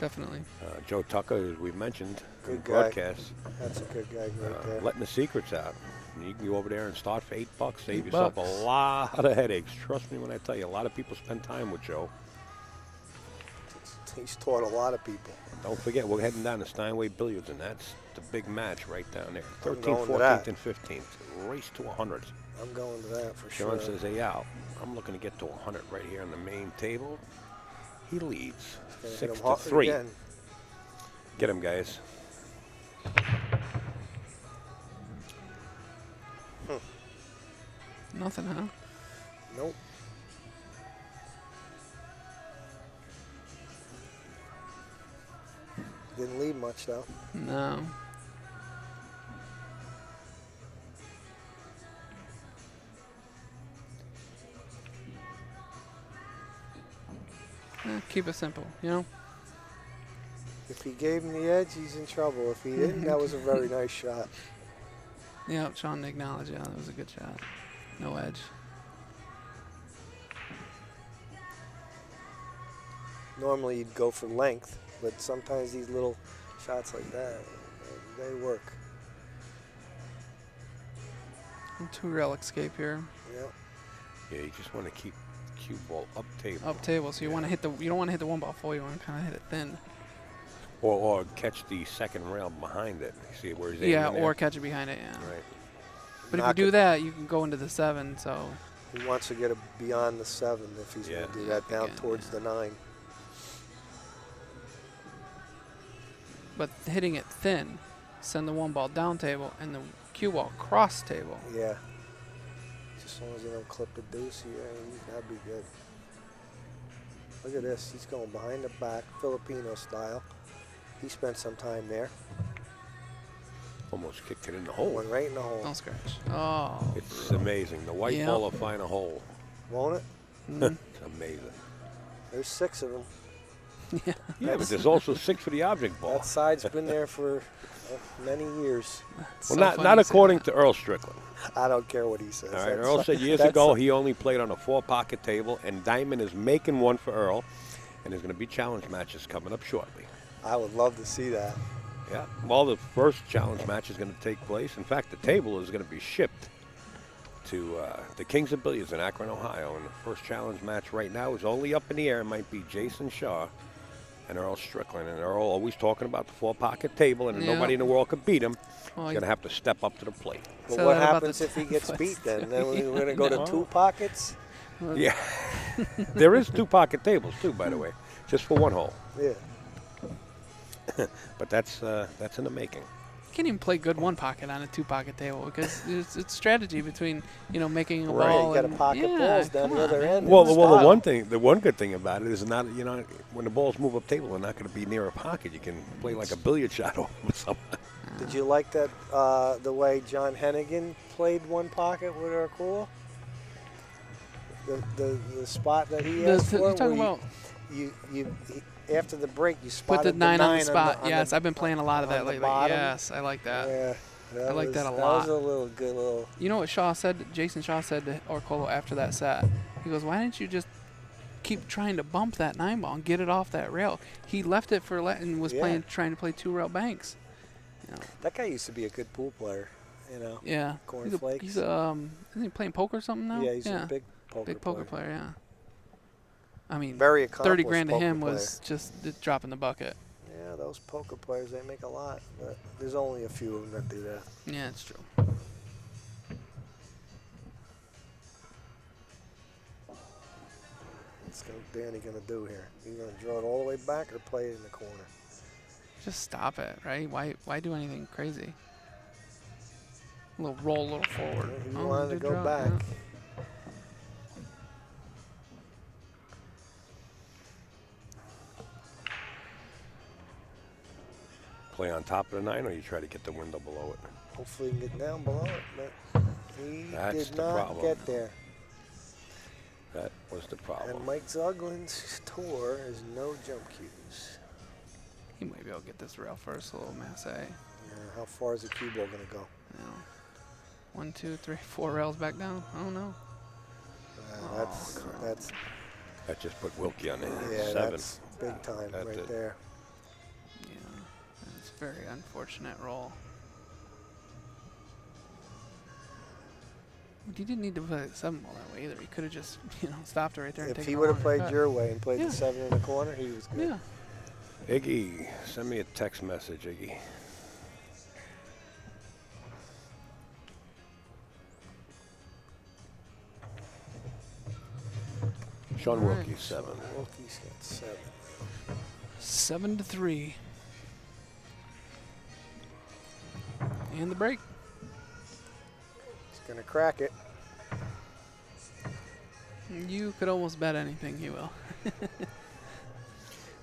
Definitely. Joe Tucker, as we mentioned, in Good guy. broadcast, That's a good guy right there. letting the secrets out. You can go over there and start for $8, save $8. yourself a lot of headaches. Trust me when I tell you, a lot of people spend time with Joe. He's taught a lot of people. Don't forget, we're heading down to Steinway Billiards, and that's the big match right down there. I'm 13th, going to 14th, that. and 15th. Race to 100. I'm going to that for Shaun sure. says, hey, Al, I'm looking to get to 100 right here on the main table. He leads Gonna hit 6 him to hard 3. again. Get him, guys. Nothing, huh? Nope. Didn't lead much though. No. Keep it simple, you know? If he gave him the edge, he's in trouble. If he didn't, that was a very nice shot. Yeah, Shaun acknowledged, yeah, that was a good shot. No edge. Normally you'd go for length, but sometimes these little shots like that, they work. 2-rail escape here. Yep. Yeah, you just want to keep cue ball up table. Up table, so you want to hit the, you don't want to hit the 1 ball full, you want to kind of hit it thin. Or catch the second rail behind it. See where he's Yeah, aiming or there? catch it behind it, yeah. Right. But if you Knock do it. that, you can go into the 7, so. He wants to get it beyond the 7 if he's Yeah. going to do that, down Again, towards yeah. the 9. But hitting it thin, send the 1 ball down table and the cue ball cross table. Yeah. Just as long as you don't clip the deuce, yeah, that'd be good. Look at this. He's going behind the back, Filipino style. He spent some time there. Almost kicked it in the hole. Went right in the hole. Don't scratch. Oh. It's amazing. The white Yep. ball will find a hole. Won't it? Mhm. It's amazing. There's 6 of them. Yeah. Yeah, but there's also 6 for the object ball. That side's been there for many years. It's Well, so not funny to see according that. to Earl Strickland. I don't care what he says. All right, That's- Earl said years that's- ago he only played on a 4-pocket table, and Diamond is making one for Earl, and there's going to be challenge matches coming up shortly. I would love to see that. Yeah, well, the first challenge match is going to take place. In fact, the table is going to be shipped to the Kings of Billiards in Akron, Ohio, and the first challenge match right now is only up in the air. It might be Jason Shaw and Earl Strickland, and Earl always talking about the 4-pocket table, and Yeah. nobody in the world could beat him. Well, He's going to have to step up to the plate. But Say what that about happens the if he gets table. beat then? Then we're going to go No. to 2 pockets? Yeah, there is 2-pocket tables too, by the way, just for 1 hole. Yeah. But that's in the making. you can't even play good 1 pocket on a 2 pocket table because it's strategy between, you know, making a Right, ball you got to and pocket yeah, balls down come the on, other man. end. Well, in the style. one good thing about it is not, you know, when the balls move up table, they're not going to be near a pocket. You can play like a billiard shot over someone. Did you like that, the way John Hennigan played 1 pocket with Arcola? The spot that he asked for? You're talking where about you after the break, you put spotted the 9 on the spot. on Yes, I've been playing a lot of on that the lately. bottom. Yes, I like that. Yeah, I like that a That lot. was a little good little. You know what Shaw said? Jason Shaw said to Orcolo after that set. He goes, "Why didn't you just keep trying to bump that 9 ball and get it off that rail?" He left it for and was Yeah. trying to play 2-rail banks. You know, That guy used to be a good pool player, you know. yeah. Cornflakes. He's isn't he playing poker or something now? Yeah, he's a big poker poker player. Yeah. I mean, Very accomplished 30 grand to poker him player. was just a drop in the bucket. Yeah, those poker players, they make a lot, but there's only a few of them that do that. Yeah, it's true. What's Danny going to do here? He's going to draw it all the way back or play it in the corner? Just stop it, right? Why do anything crazy? A little roll, a little forward. He Oh, wanted to good go draw, back. yeah. Play on top of the 9, or you try to get the window below it. Hopefully he can get down below it, but he That's did the not problem. get there. That was the problem. And Mike Zuglin's tour is no jump cues. He might be able to get this rail first, a little masse. Yeah, how far is the cue ball going to go? You know, 1, 2, 3, 4 rails back down. I don't know. That's That just put Wilkie on the yeah, 7. that's big time That's right it. there. Yeah, it's a very unfortunate roll. He didn't need to play the 7 ball that way either. He could have just, stopped it right there and If taken he a would have longer played cut. your way and played Yeah. the 7 in the corner, he was good. Yeah. Iggy, send me a text message, Iggy. Shaun All right. Wilkie, 7. Wilkie's got 7. 7-3. And the break. He's going to crack it. You could almost bet anything he will.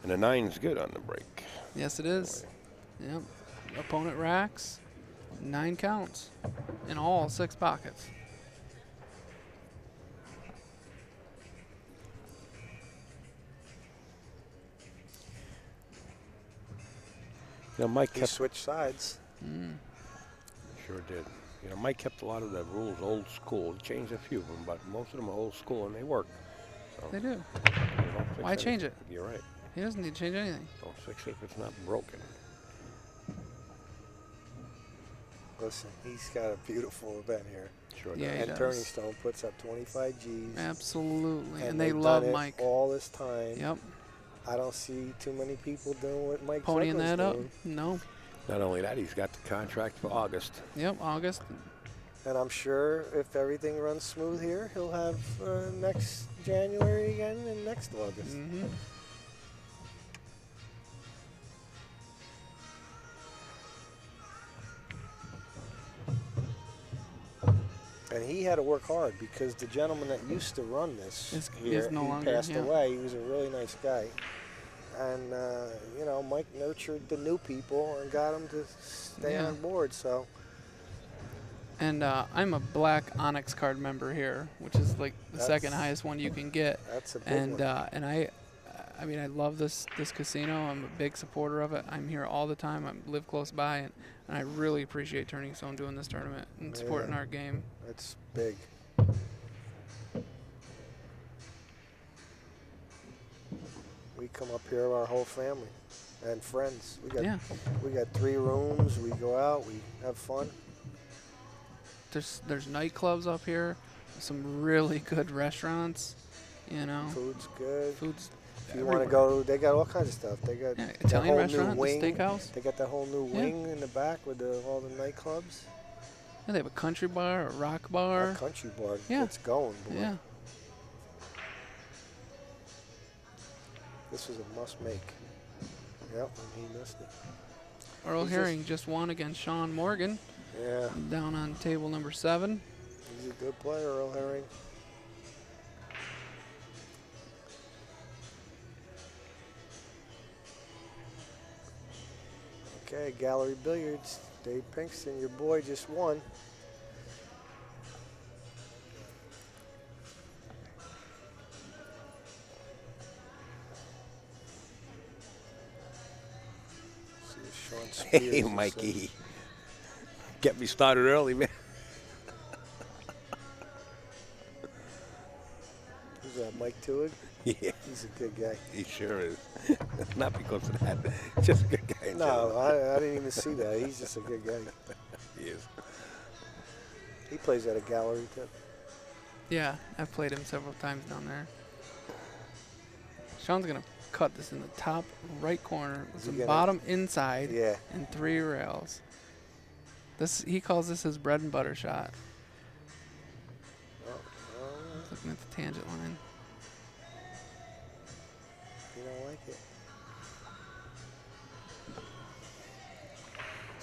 And the 9's good on the break. Yes, it is. Yep. Opponent racks, 9 counts in all 6 pockets. You know, Mike He kept switched sides. Sure did. You know, Mike kept a lot of the rules old school. He changed a few of them, but most of them are old school and they work. So They do. you don't fix Why change anything. You're right. He doesn't need to change anything. Don't fix it if it's not broken. Listen, he's got a beautiful event here. Sure Yeah, does. he And does. Turning Stone puts up 25 G's. Absolutely. And they they've love done it Mike. all this time. Yep. I don't see too many people doing what Mike Ponying Zucker's that up. doing. No. Not only that, he's got the contract for August. Yep. August. And I'm sure if everything runs smooth here, he'll have next January again and next August. Mm-hmm. And he had to work hard because the gentleman that used to run this Is here, no he longer, passed yeah. away. He was a really nice guy. And, you know, Mike nurtured the new people and got them to stay Yeah. on board. So, And I'm a black Onyx card member here, which is like the second That's- highest one you can get. that's a big And one. and I mean, I love this casino. I'm a big supporter of it. I'm here all the time. I live close by, and I really appreciate Turning Stone doing this tournament and supporting Yeah. our game. That's big. We come up here, our whole family and friends. We got Yeah. we got 3 rooms. We go out. We have fun. There's nightclubs up here, some really good restaurants. You know, Food's good. food's. If you want to everywhere. go, they got all kinds of stuff. They got Yeah, that Italian whole restaurant, new wing. the steakhouse. They got that whole new Yeah. wing in the back with all the nightclubs. Yeah, they have a country bar, a rock That bar. country bar Yeah. gets going, boy. Yeah. This was a must make. Yep, and he missed it. Earl He's Herring just won against Sean Morgan Yeah, down on table number 7. he's a good player, Earl Herring. Okay, Gallery Billiards. Dave Pinkston, your boy, just won. See if Sean Spears Hey, is Mikey. Get me started early, man. Who's that, Mike Tuig? Yeah, He's a good guy. he sure is. Not because of that. Just a good guy. in No, general. I didn't even see that. He's just a good guy. He is. He plays at a gallery too. Yeah, I've played him several times down there. Sean's gonna cut this in the top right corner with Is he some gonna- bottom inside Yeah. and 3 rails. He calls this his bread and butter shot. Oh, Looking at the tangent line. you don't like it.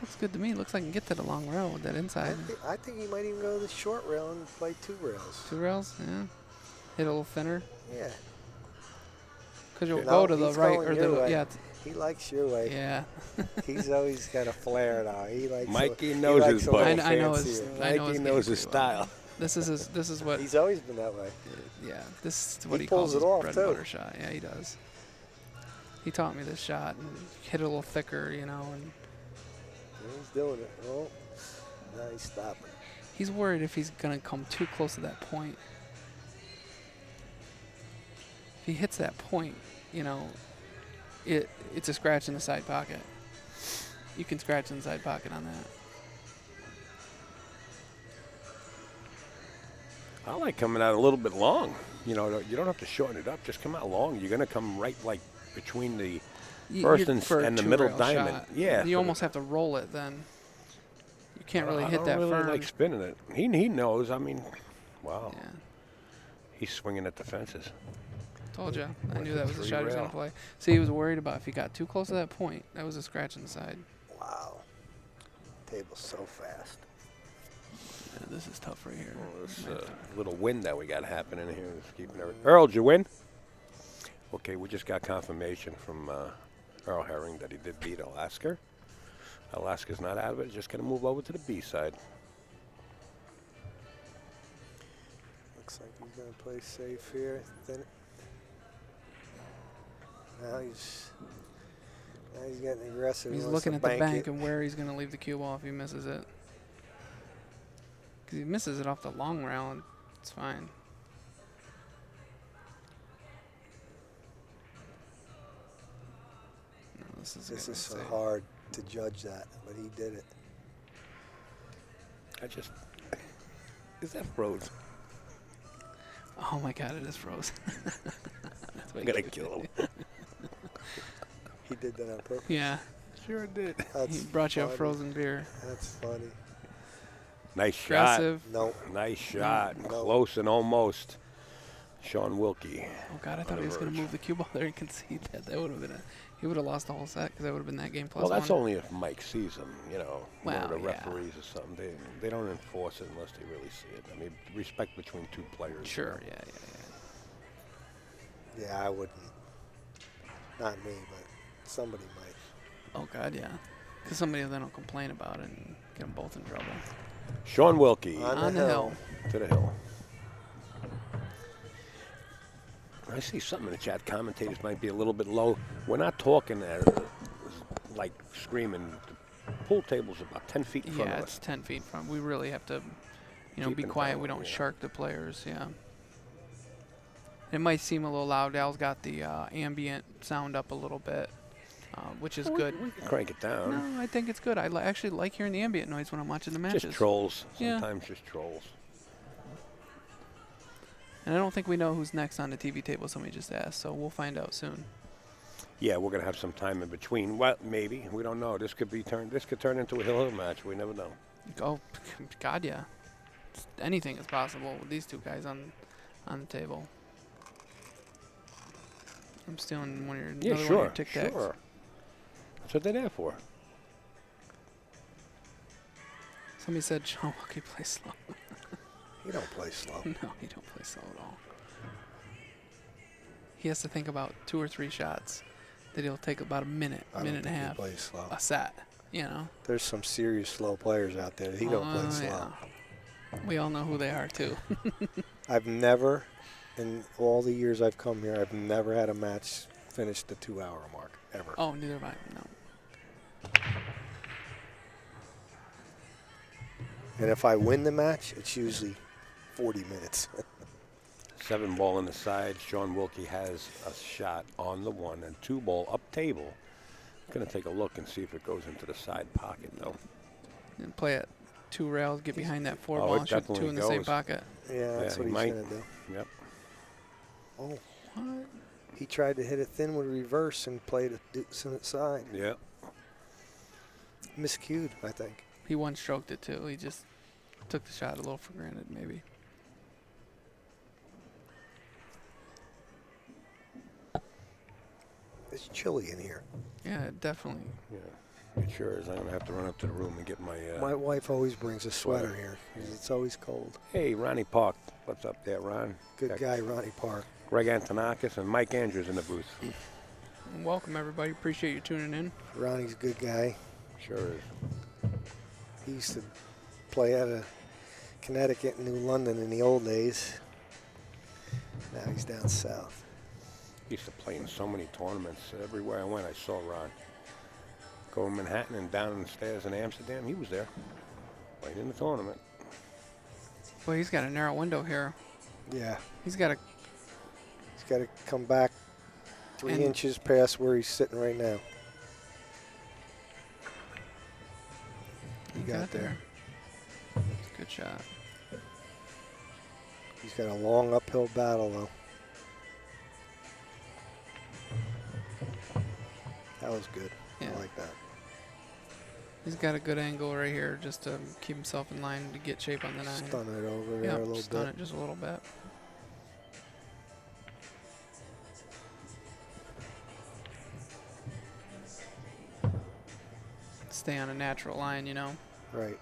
Looks good to me. Looks like I can get to the long rail with that inside. I think he might even go to the short rail and play 2 rails. 2 rails, yeah. Hit a little thinner. Yeah. Because you'll No, go to the he's right going or your the way. yeah, He likes your way. yeah. He's always got a flair now. He likes. Mikey he knows likes his a buddy. little I know his- fancier. I know Mikey his knows game his pretty well. style. This is what He's always been that way. yeah, this is what He he calls pulls his it off, bread too. and butter shot. Yeah, he does. He taught me this shot and hit it a little thicker, you know, and He's doing it. Oh, now he's stopping. he's worried if he's gonna come too close to that point. If he hits that point, you know, it's a scratch in the side pocket. You can scratch in the side pocket on that. I like coming out a little bit long. You know, you don't have to shorten it up. Just come out long. You're going to come right, like, between the First for a and the middle two-rail diamond. shot. Yeah. You almost have to roll it then. You can't really hit that I don't really firm. like spinning it. He knows. I mean, wow. Yeah. He's swinging at the fences. Told you. I Went knew for that was the shot he was going three to play. See, he was worried about if he got too close to that point. That was a scratch in the side. Wow. Table's so fast. Yeah, this is tough right here. Well, this little wind that we got happening here is keeping everything. Earl, did you win? Okay, we just got confirmation from Earl Herring that he did beat Alaska. Alaska's not out of it. Just going to move over to the B side. Looks like he's going to play safe here. Then now he's getting aggressive. He's He wants looking to at the bank it. and where he's going to leave the cue ball if he misses it. Because he misses it off the long round, it's fine. No, this is so hard to judge that, but he did it. Is that froze? Oh my God, it is froze. I'm going to kill him. He did that on purpose. Yeah, Sure did. That's he brought you a funny. frozen beer. That's funny. Nice shot. Aggressive. No. Nice shot. No. Close and almost. Shaun Wilkie. Oh God, I thought he was going to move the cue ball there and concede that. That would have been he would have lost the whole set because that would have been that game plus Well, that's one. only if Mike sees him, you know, one of Well, the yeah. referees or something. They don't enforce it unless they really see it. I mean, respect between two players. Sure, yeah. Yeah, I wouldn't. Not me, but somebody might. Oh God, yeah. Because somebody then will complain about it and get them both in trouble. Shaun Wilkie On the hill. to the hill. I see something in the chat. Commentators might be a little bit low. We're not talking like screaming. The pool table's about 10 feet in front Yeah, of it's us. 10 feet from. We really have to, Keep be it quiet. down, We don't yeah. shark the players. Yeah. It might seem a little loud. Al's got the ambient sound up a little bit, which is good. We can crank it down. No, I think it's good. I actually like hearing the ambient noise when I'm watching the matches. Just trolls. Yeah. Sometimes just trolls. And I don't think we know who's next on the TV table. Somebody just asked, so we'll find out soon. Yeah, we're gonna have some time in between. Well, maybe we don't know. This could turn into a hill match. We never know. Oh, God, yeah. Anything is possible with these two guys on the table. I'm stealing one of your, Yeah, another one sure, of your Tic Tacs. sure. That's what they're there for. Somebody said Shaun Wilkie plays slow. He don't play slow. No, he don't play slow at all. He has to think about 2 or 3 shots that he'll take about a minute, I don't minute and a think he half plays slow. a set, you know. There's some serious slow players out there. He don't play slow. Yeah. We all know who they are, too. I've never, in all the years I've come here, I've never had a match finish the 2-hour mark, ever. Oh, neither have I. No. And if I win the match, it's usually 40 minutes. 7 ball in the side. Shaun Wilkie has a shot on the 1 and 2 ball up table. Going to take a look and see if it goes into the side pocket, though. And play it 2 rails, get behind that 4 Oh, ball, it and shoot 2 definitely in the same goes. pocket. Yeah, that's he what he's might. going to do. Yep. Oh, What? he tried to hit it thin with reverse and played a deuce on its side. Yep. Miscued, I think. He one-stroked it, too. He just took the shot a little for granted, maybe. It's chilly in here. Yeah, definitely. Yeah. It sure is. I'm going to have to run up to the room and get my. My wife always brings a sweater sweater. here 'cause it's always cold. Hey, Ronnie Park. What's up there, Ron? Good Got guy, Ronnie Park. Greg Antonakis and Mike Andrews in the booth. Welcome, everybody. Appreciate you tuning in. Ronnie's a good guy. Sure is. He used to play out of Connecticut and New London in the old days. Now he's down south. He used to play in so many tournaments. Everywhere I went, I saw Ron. Go to Manhattan and down the stairs in Amsterdam, he was there. Played in the tournament. Well, he's got a narrow window here. Yeah, He's got a. he's got to come back 3 And- inches past where he's sitting right now. He got there. Good shot. He's got a long uphill battle, though. That was good. Yeah. I like that. He's got a good angle right here just to keep himself in line to get shape on the 9. Stun it over there Yeah, a little stun bit. it just a little bit. Stay on a natural line, you know. Right.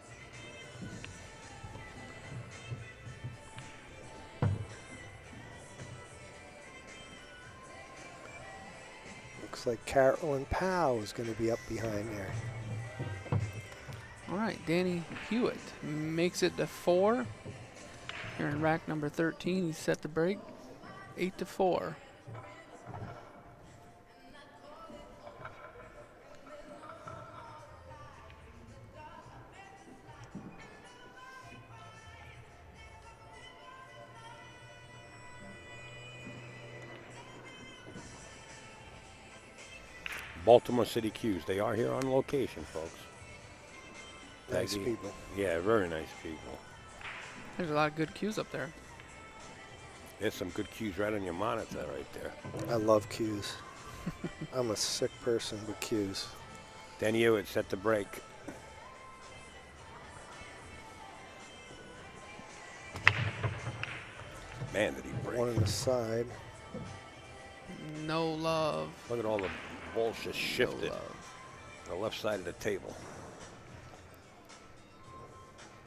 Looks like Carolyn Powell is going to be up behind there. All right, Danny Hewitt makes it to 4. Here in rack number 13, he's set to break 8-4. Baltimore City Q's. They are here on location, folks. Nice Peggy. people. Yeah, very nice people. There's a lot of good cues up there. There's some good cues right on your monitor right there. I love cues. I'm a sick person with cues. Danny Hewitt set to break. Man, did he break. One on the side. No love. Look at all the balls just shifted. No love. The left side of the table.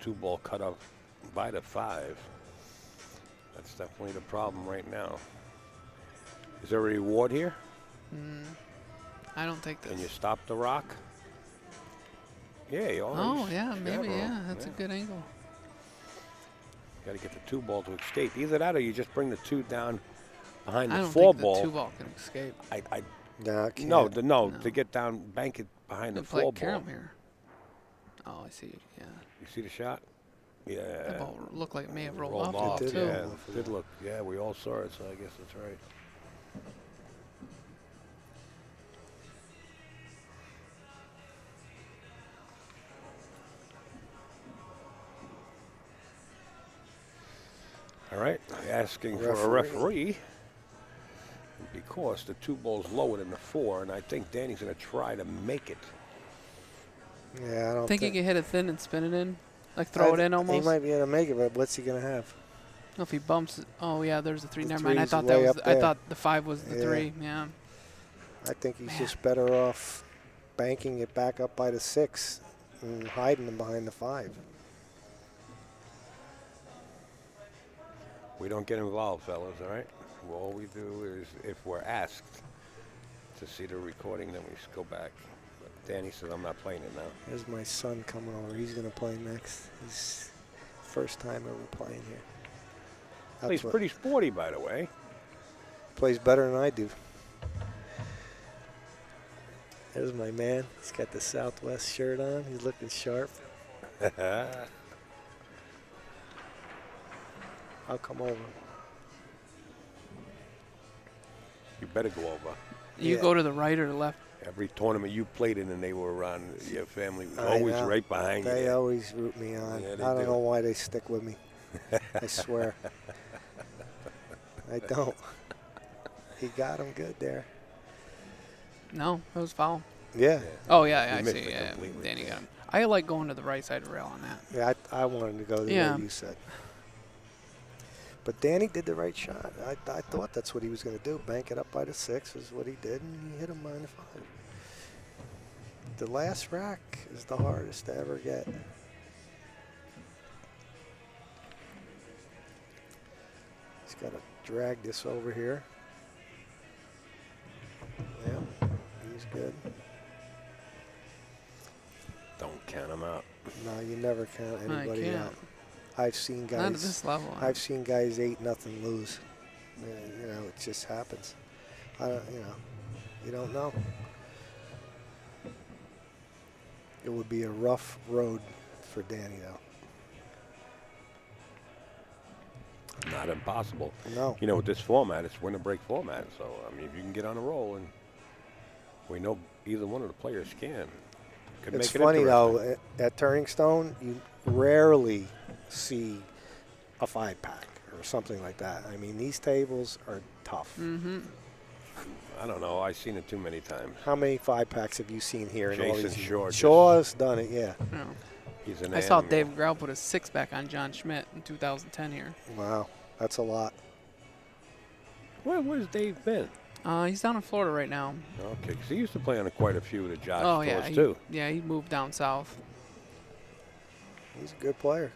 2-ball cut off by the 5. That's definitely the problem right now. Is there a reward here? I don't take this. Can you stop the rock? Yeah, you Oh, always yeah, maybe, bro. yeah. That's a good angle. Got to get the 2-ball to escape. Either that or you just bring the 2 down behind I the don't 4-ball. think the 2-ball can escape. No, I can't. No, No. to get down, bank it behind the It's like 4-ball. Karam here. Oh, I see. Yeah. You see the shot? Yeah. That ball looked like it may have rolled, Rolled off, off, it, It too. did yeah. roll off, Did yeah. look. Yeah, we all saw it, so I guess that's right. All right, asking for a referee because the 2-ball's lower than the 4, and I think Danny's going to try to make it. Yeah, I don't Think he can hit it thin and spin it in? Like throw it in almost? He might be able to make it, but what's he going to have? If he bumps it. Oh, yeah, there's the 3. The Never mind. I 3's thought that way was. up I there. thought the 5 was the Yeah. 3. Yeah. I think he's Man. just better off banking it back up by the 6 and hiding them behind the 5. We don't get involved, fellas, all right? All we do is, if we're asked to see the recording, then we just go back. But Danny says, I'm not playing it now. There's my son coming over. He's going to play next. He's first time ever playing here. He's pretty sporty, by the way. Plays better than I do. There's my man. He's got the Southwest shirt on. He's looking sharp. I'll come over. You better go over. You Yeah. go to the right or the left? Every tournament you played in and they were around, your family was I always know. right behind They you. always root me on. Yeah, they I don't do. know why they stick with me. I swear. I don't. He got him good there. No, it was foul. Yeah. Oh, yeah, He I missed see. it Yeah, completely. Danny got him. I like going to the right side rail on that. Yeah, I wanted to go the Yeah. way you said. But Danny did the right shot. I thought that's what he was going to do. Bank it up by the 6 is what he did, and he hit him by the 5. The last rack is the hardest to ever get. He's got to drag this over here. Yeah, he's good. Don't count him out. No, you never count I anybody can't. out. I've seen Not at guys. this level. I've seen guys 8-0 lose. You know, it just happens. You know, you don't know. It would be a rough road for Danny, though. Not impossible. No. You know, with this format, it's win or break format. So, I mean, if you can get on a roll, and we know either one of the players can. Could It's make it funny, interesting. though, at Turning Stone, you rarely see a 5-pack or something like that. I mean, these tables are tough. Mm-hmm. I don't know. I've seen it too many times. How many 5-packs have you seen here in all Jason these years? Shaw just- Shaw's done it, yeah. No. He's an I saw animal. Dave Grau put a 6-pack on John Schmidt in 2010 here. Wow, that's a lot. Where's Dave been? He's down in Florida right now. Okay, 'cause he used to play on quite a few of the Josh Oh, tours, yeah. too. He moved down south. He's a good player.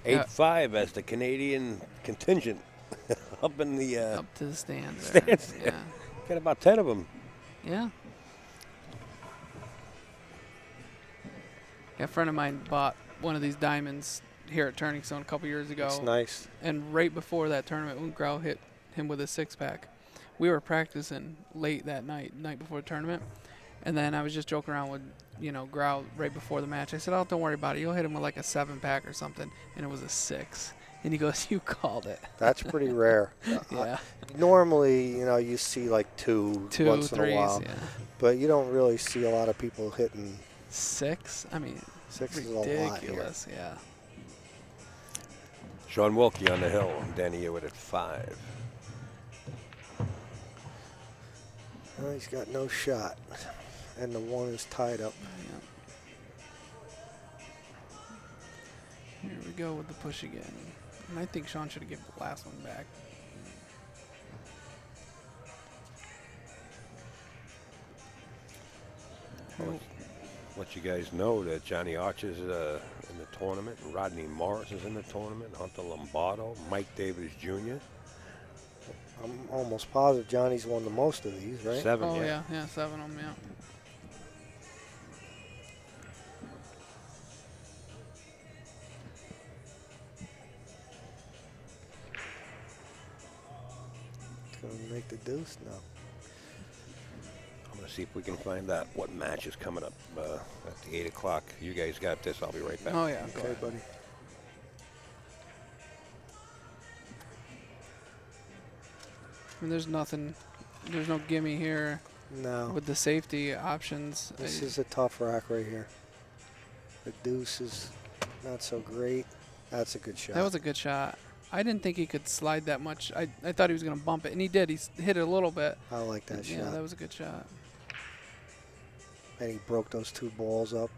8-5 as the Canadian contingent up in the Up to the stands. there. stands. Yeah. Got about 10 of them. Yeah. A friend of mine bought one of these diamonds here at Turning Stone a couple years ago. It's nice. And right before that tournament, when Grau hit him with a 6-pack, we were practicing late that night before the tournament. And then I was just joking around with, Grau right before the match. I said, "Oh, don't worry about it. You'll hit him with like a 7-pack or something." And it was a 6. And he goes, "You called it." That's pretty rare. Yeah. Normally, you see like two once threes, in a while. yeah. But you don't really see a lot of people hitting 6? I mean, 6 is a lot here. ridiculous, yeah. Shaun Wilkie on the hill. Danny Hewitt at 5. Well, he's got no shot. And the 1 is tied up. Here we go with the push again. And I think Shaun should have given the last one back. Let you guys know that Johnny Archer's in the tournament. Rodney Morris is in the tournament. Hunter Lombardo. Mike Davis Jr. I'm almost positive Johnny's won the most of these, right? 7, Oh, yeah. yeah, 7 of them, yeah. It's going to make the deuce now. I'm going to see if we can find out what match is coming up at the 8 o'clock. You guys got this. I'll be right back. Oh, yeah. Go Okay, ahead. buddy. I mean, there's no gimme here No. with the safety options. This is a tough rack right here. The deuce is not so great. That's a good shot. That was a good shot. I didn't think he could slide that much. I thought he was going to bump it, and he did. He hit it a little bit. I like that shot. Yeah, that was a good shot. And he broke those 2 balls up.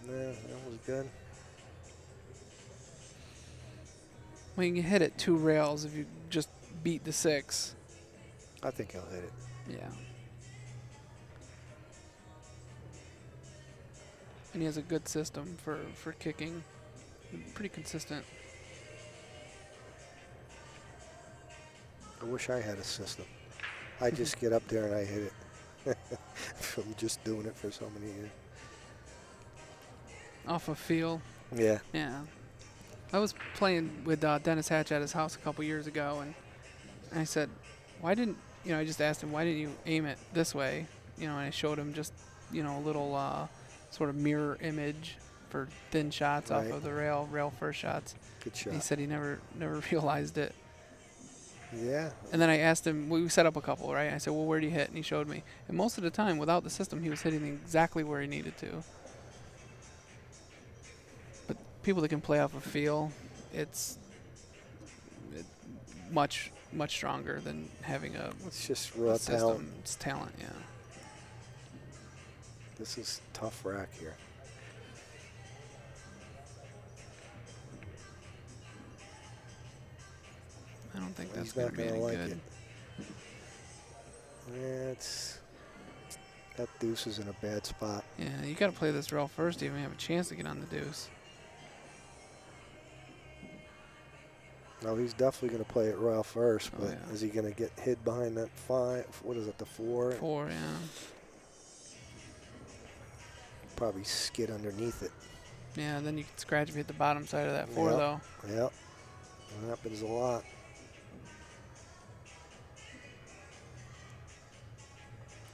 Yeah, that was good. Well, you can hit it 2 rails if you just beat the 6. I think he'll hit it. Yeah. And he has a good system for kicking. Pretty consistent. I wish I had a system. I just get up there and I hit it. From just doing it for so many years. Off of feel. Yeah. Yeah. I was playing with Dennis Hatch at his house a couple years ago, and I said, why didn't, I just asked him, why didn't you aim it this way? And I showed him just, a little sort of mirror image for thin shots off Right. of the rail first shots. Good shot. He said he never realized it. Yeah. And then I asked him, we set up a couple, right? I said, well, where do you hit? And he showed me. And most of the time, without the system, he was hitting exactly where he needed to. But people that can play off of feel, it's much stronger than having a It's just raw system. talent. It's talent, yeah. This is tough rack here. I don't think that's He's going not to be gonna any like good. it. Yeah, that deuce is in a bad spot. Yeah, you got to play this rail first to even have a chance to get on the deuce. No, he's definitely going to play it rail first, Oh, but yeah. is he going to get hid behind that 5? What is it, the 4? 4, yeah. Probably skid underneath it. Yeah, and then you can scratch if you hit the bottom side of that 4, Yep. though. Yep. That happens a lot.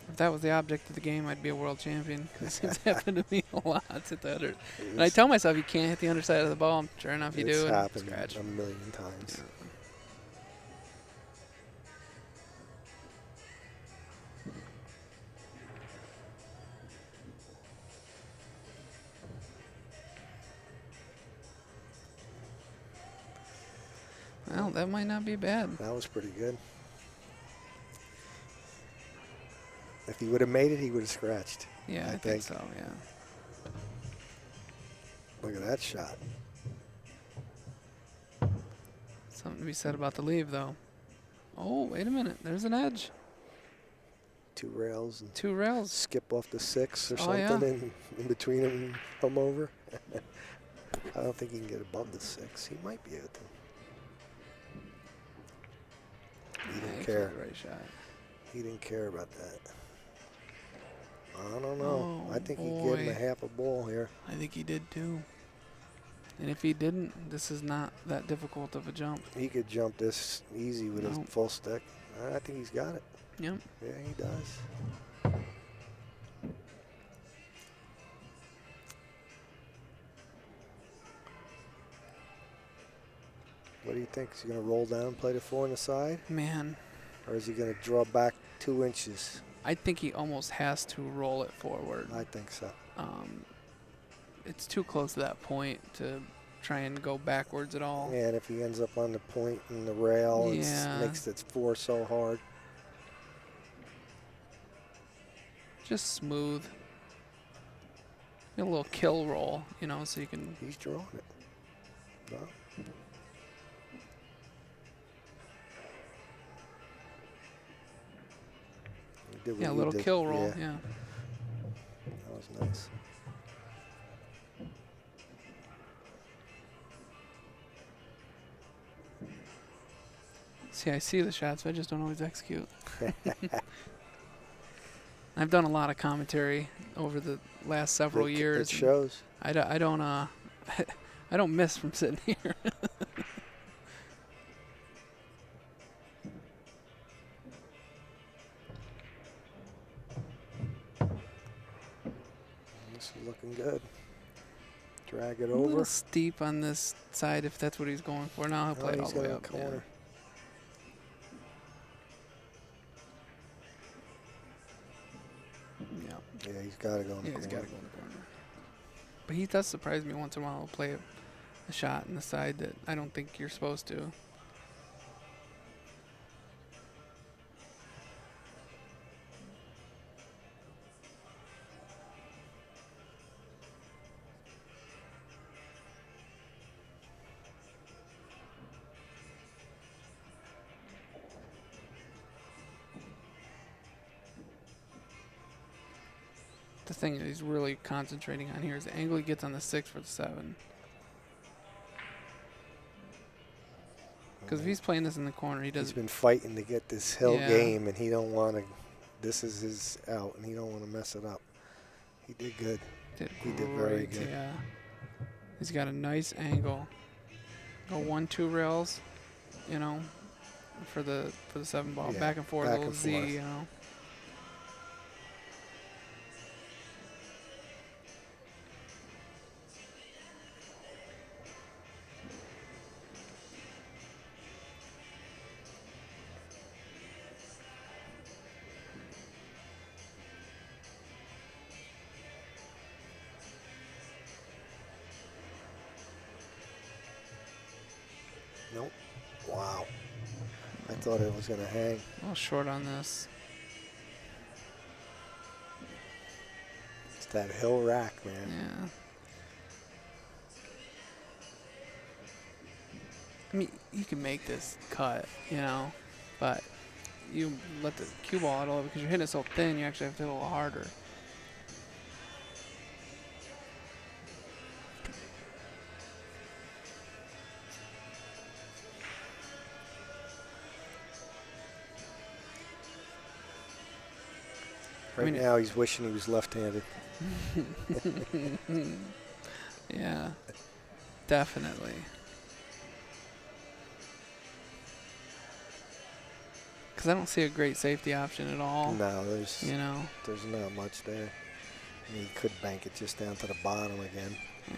If that was the object of the game, I'd be a world champion. Because it's happened to me a lot. Hit the under. And I tell myself you can't hit the underside of the ball. And sure enough, you It's do. And happened scratch. a million times. Yeah. that might not be bad. That was pretty good. If he would have made it, he would have scratched. Yeah, I think so, yeah. Look at that shot. Something to be said about the leave, though. Oh, wait a minute. There's an edge. 2 rails. And 2 rails. skip off the 6 or Oh, something in between him and come over. I don't think he can get above the 6. He might be able to. He didn't care. The right shot. He didn't care about that. I don't know. Oh, I think he gave him a boy. half a ball here. I think he did, too. And if he didn't, this is not that difficult of a jump. He could jump this easy with his No. full stick. I think he's got it. Yep. Yeah, he does. What do you think? Is he going to roll down and play the 4 on the side? Man, Or is he going to draw back 2 inches? I think he almost has to roll it forward. I think so. It's too close to that point to try and go backwards at all. Yeah, and if he ends up on the point and the rail, it Yeah. makes that 4 so hard. Just smooth. A little kill roll, you know, so you can. He's drawing it. No. He did what Yeah, a you little did. kill roll, Yeah, yeah. that was nice. See, I see the shots, but I just don't always execute. I've done a lot of commentary over the last several years. It shows. I don't I don't miss from sitting here. This is looking good. Drag it A over. little steep on this side if that's what he's going for. Now he'll play it all he's the way got a up. corner. Yeah. Yeah, he's got to go in the Yeah, he's got corner. to go in the corner. But he does surprise me once in a while. He'll play a shot in the side that I don't think you're supposed to. The thing that he's really concentrating on here is the angle he gets on the 6 for the 7. Because if he's playing this in the corner, he He's does. been fighting to get this hill Yeah. game, and he don't want to. This is his out, and he don't want to mess it up. He did good. He did very great, good. Yeah. He's got a nice angle. Go 1-2 rails, you know, for the 7 ball. Yeah, Back and forth, back a little and Z, forth. you know. Nope. Wow. I thought it was going to hang. A little short on this. It's that hill rack, man. Yeah. I mean, you can make this cut, you know, but you let the cue ball out a little because you're hitting it so thin, you actually have to hit a little harder. Right mean, now, he's wishing he was left-handed. Yeah, definitely. Because I don't see a great safety option at all. No, there's You know, not much there. I mean, he could bank it just down to the bottom again. yeah.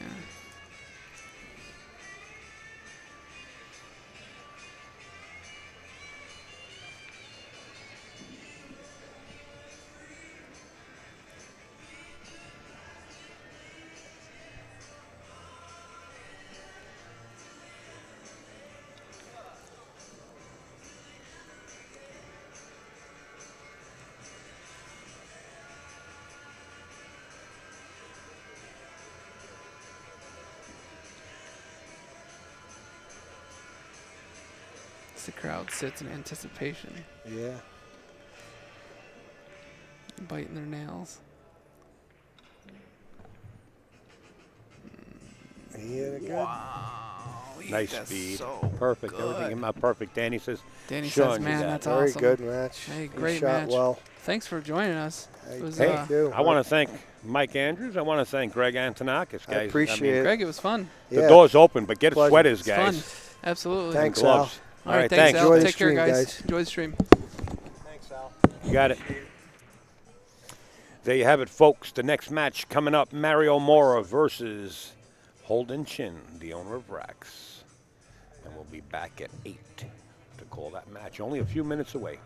the crowd sits in anticipation, Yeah. biting their nails. He had a good. Wow. Nice That's speed. so Perfect. good. Everything came out perfect. Danny says, Danny Shaun, says, you man, got that's it." Very awesome. good match. Hey, He great shot match. well. Thanks for joining us. Hey, It was, Hey, you. I want to thank Mike Andrews. I want to thank Greg Antonakis, guys. I appreciate it. Greg, it was fun. The Yeah. door's open, but get Pleasure. sweaters, It's guys. fun. Absolutely. Thanks, And gloves. All right, thanks, thanks. Al. Enjoy the Take care, stream, guys. guys. Enjoy the stream. Thanks, Al. You got it. There you have it, folks. The next match coming up, Mario Mora versus Holden Chin, the owner of Rax. And we'll be back at 8 to call that match. Only a few minutes away.